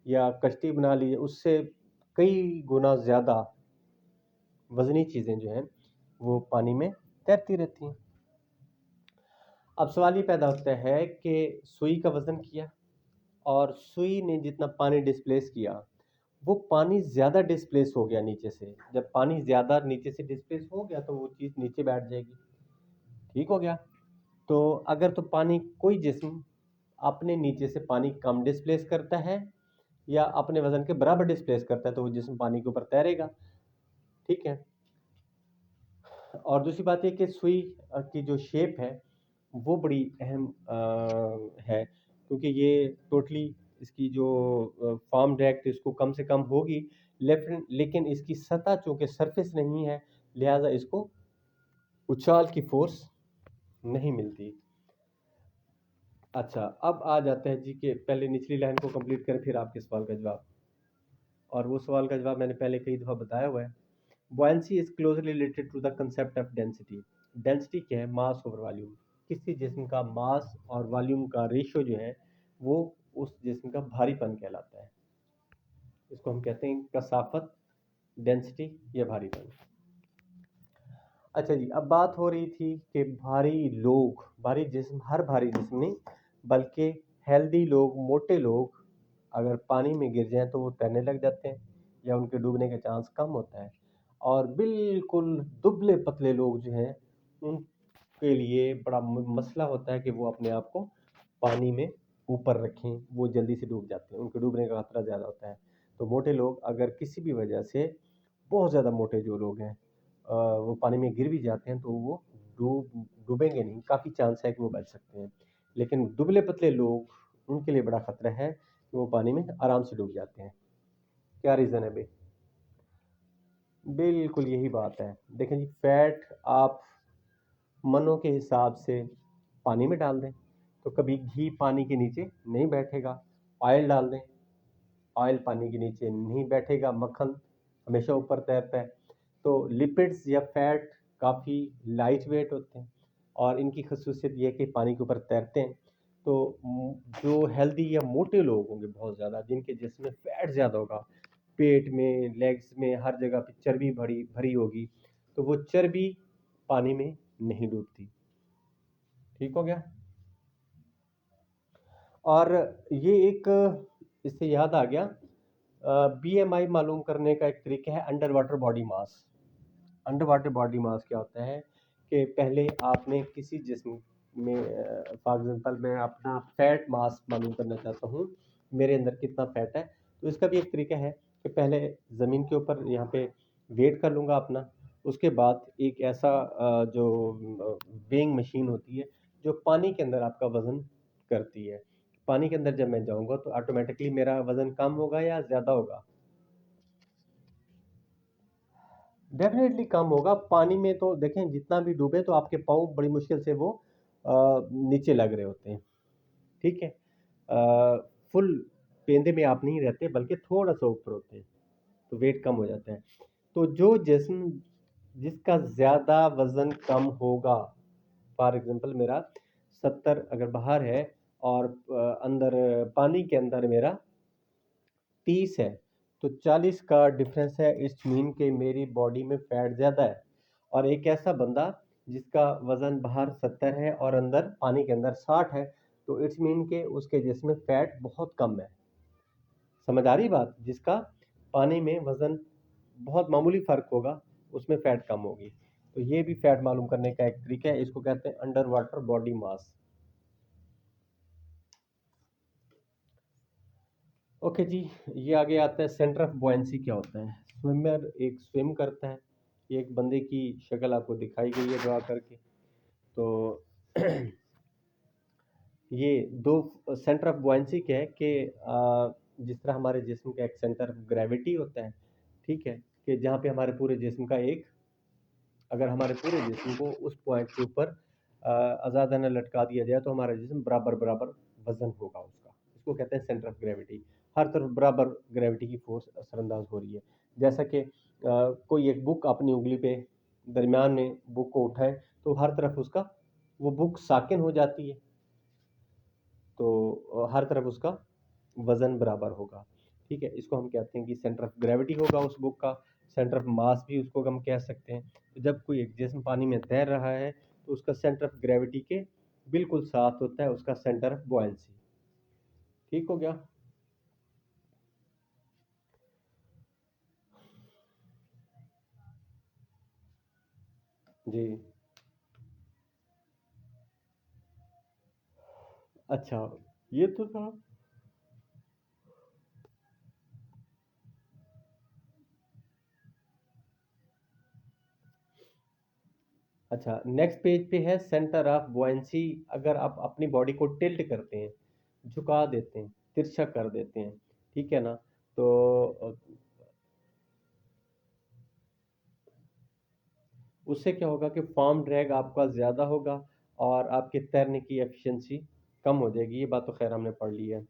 या कश्ती बना ली, उससे कई गुना ज़्यादा वज़नी चीज़ें जो हैं वो पानी में तैरती रहती हैं। अब सवाल ये पैदा होता है कि सुई का वज़न किया और सुई ने जितना पानी डिस्प्लेस किया, वो पानी ज़्यादा डिस्प्लेस हो गया नीचे से। जब पानी ज़्यादा नीचे से डिस्प्लेस हो गया तो वो चीज़ नीचे बैठ जाएगी। ठीक हो गया। तो अगर तो पानी कोई जिस्म अपने नीचे से पानी कम डिस्प्लेस करता है या अपने वज़न के बराबर डिस्प्लेस करता है, तो वो जिस्म पानी के ऊपर तैरेगा। ठीक है। और दूसरी बात ये कि सुई की जो शेप है वो बड़ी अहम है, क्योंकि ये टोटली इसकी जो फॉर्म डायरेक्ट इसको कम से कम होगी, लेकिन इसकी सतह चूंकि सरफेस नहीं है, लिहाजा इसको उछाल की फोर्स नहीं मिलती। अच्छा, अब आ जाते हैं जी के पहले निचली लाइन को कंप्लीट करें, फिर आपके सवाल का जवाब। और वो सवाल का जवाब मैंने पहले कई दफ़ा बताया हुआ है। Buoyancy is closely related to the concept of density. Density क्या है, मास ओवर वॉल्यूम। किसी जिस्म का मास और वॉल्यूम का रेशियो जो है वो उस जिस्म का भारीपन कहलाता है। इसको हम कहते हैं कसाफत, डेंसिटी या भारीपन। अच्छा जी, अब बात हो रही थी कि भारी लोग, भारी जिस्म, हर भारी जिस्म नहीं बल्कि हेल्दी लोग, मोटे लोग अगर पानी में गिर जाएं तो वो तैरने लग जाते हैं या उनके डूबने का चांस कम होता है, और बिल्कुल दुबले पतले लोग जो हैं उनके लिए बड़ा मसला होता है कि वो अपने आप को पानी में ऊपर रखें, वो जल्दी से डूब जाते हैं, उनके डूबने का खतरा ज़्यादा होता है। तो मोटे लोग अगर किसी भी वजह से, बहुत ज़्यादा मोटे जो लोग हैं, वो पानी में गिर भी जाते हैं तो वो डूबेंगे नहीं, काफ़ी चांस है कि वो बच सकते हैं। लेकिन दुबले पतले लोग, उनके लिए बड़ा खतरा है कि वो पानी में आराम से डूब जाते हैं। क्या रीज़न है भाई? बिल्कुल यही बात है। देखें जी, फैट आप मनों के हिसाब से पानी में डाल दें तो कभी घी पानी के नीचे नहीं बैठेगा। ऑयल डाल दें, ऑयल पानी के नीचे नहीं बैठेगा, मक्खन हमेशा ऊपर तैरता है। तो लिपिड्स या फैट काफ़ी लाइट वेट होते हैं और इनकी खसूसियत ये है कि पानी के ऊपर तैरते हैं। तो जो हेल्दी या मोटे लोग होंगे बहुत ज़्यादा, जिनके जिसमें फैट ज़्यादा होगा, पेट में, लेग्स में, हर जगह पे चर्बी भरी भरी होगी, तो वो चर्बी पानी में नहीं डूबती। ठीक हो गया? और ये एक, इससे याद आ गया, बीएमआई मालूम करने का एक तरीका है अंडर वाटर बॉडी मास। अंडर वाटर बॉडी मास क्या होता है कि पहले आपने किसी जिस्म में, फॉर एग्जांपल मैं अपना फैट मास मालूम करना चाहता हूँ, मेरे अंदर कितना फैट है, तो इसका भी एक तरीका है कि पहले ज़मीन के ऊपर यहाँ पे वेट कर लूँगा अपना। उसके बाद एक ऐसा जो वेइंग मशीन होती है जो पानी के अंदर आपका वज़न करती है। पानी के अंदर जब मैं जाऊँगा तो ऑटोमेटिकली मेरा वज़न कम होगा या ज़्यादा होगा? डेफ़िनेटली कम होगा। पानी में तो देखें जितना भी डूबे तो आपके पाँव बड़ी मुश्किल से वो नीचे लग रहे होते हैं, ठीक है? फुल पेंदे में आप नहीं रहते बल्कि थोड़ा-सा ऊपर होते हैं, तो वेट कम हो जाता है। तो जो जिस्म जिसका ज़्यादा वज़न कम होगा, फॉर एग्ज़ाम्पल मेरा 70 अगर बाहर है और अंदर पानी के अंदर मेरा 30 है, तो 40 का डिफरेंस है, इट्स मीन कि मेरी बॉडी में फैट ज़्यादा है। और एक ऐसा बंदा जिसका वज़न बाहर 70 है और अंदर पानी के अंदर 60 है, तो इट्स मीन कि उसके जिस्म में फैट बहुत कम है। समझ आ रही बात? जिसका पानी में वज़न बहुत मामूली फ़र्क होगा, उसमें फैट कम होगी। तो ये भी फैट मालूम करने का एक तरीका है, इसको कहते हैं under water body mass. Okay जी, ये आगे आता है सेंटर ऑफ बुओयेंसी क्या होता है। स्विमर एक स्विम करता है, ये एक बंदे की शक्ल आपको दिखाई गई है ड्रा करके। तो ये दो सेंटर ऑफ बुओयेंसी क्या है कि जिस तरह हमारे जिस्म का एक सेंटर ऑफ ग्रेविटी होता है, ठीक है, कि जहाँ पे हमारे पूरे जिस्म का एक, अगर हमारे पूरे जिस्म को उस पॉइंट के ऊपर आज़ादाना लटका दिया जाए तो हमारा जिस्म बराबर बराबर वजन होगा उसका, इसको कहते हैं सेंटर ऑफ ग्रेविटी। हर तरफ बराबर ग्रेविटी की फोर्स असरअंदाज हो रही है। जैसा कि कोई एक बुक अपनी उंगली पे दरमियान में बुक को उठाए तो हर तरफ उसका, वो बुक साकिन हो जाती है, तो हर तरफ उसका वज़न बराबर होगा। ठीक है? इसको हम कहते हैं कि सेंटर ऑफ ग्रेविटी होगा उस बुक का, सेंटर ऑफ मास भी उसको हम कह सकते हैं। तो जब कोई एक जिस्म पानी में तैर रहा है, तो उसका सेंटर ऑफ ग्रेविटी के बिल्कुल साथ होता है उसका सेंटर ऑफ बुओयेंसी। ठीक हो गया? जी। अच्छा, ये तो था। अच्छा, नेक्स्ट पेज पे है सेंटर ऑफ बुओयेंसी। अगर आप अपनी बॉडी को टिल्ट करते हैं, झुका देते हैं, तिरछा कर देते हैं, ठीक है ना? तो उससे क्या होगा कि फॉर्म ड्रैग आपका ज़्यादा होगा और आपके तैरने की एफिशिएंसी कम हो जाएगी। ये बात तो खैर हमने पढ़ ली है।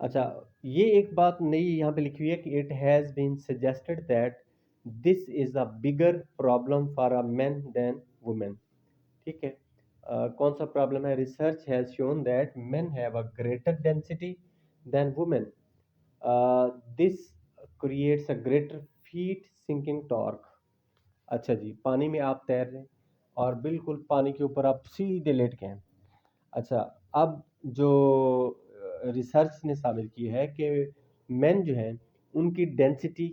अच्छा, ये एक बात नई यहाँ पे लिखी हुई है कि it has been suggested that this is a bigger problem for a men than women. ठीक है? कौन सा प्रॉब्लम है? Research has shown that men have a greater density than women. This creates a greater feet sinking torque. अच्छा जी, पानी में आप तैर रहे हैं और बिल्कुल पानी के ऊपर आप सीधे लेट गए हैं। अच्छा, अब जो रिसर्च ने साबित की है कि मेन जो हैं, उनकी डेंसिटी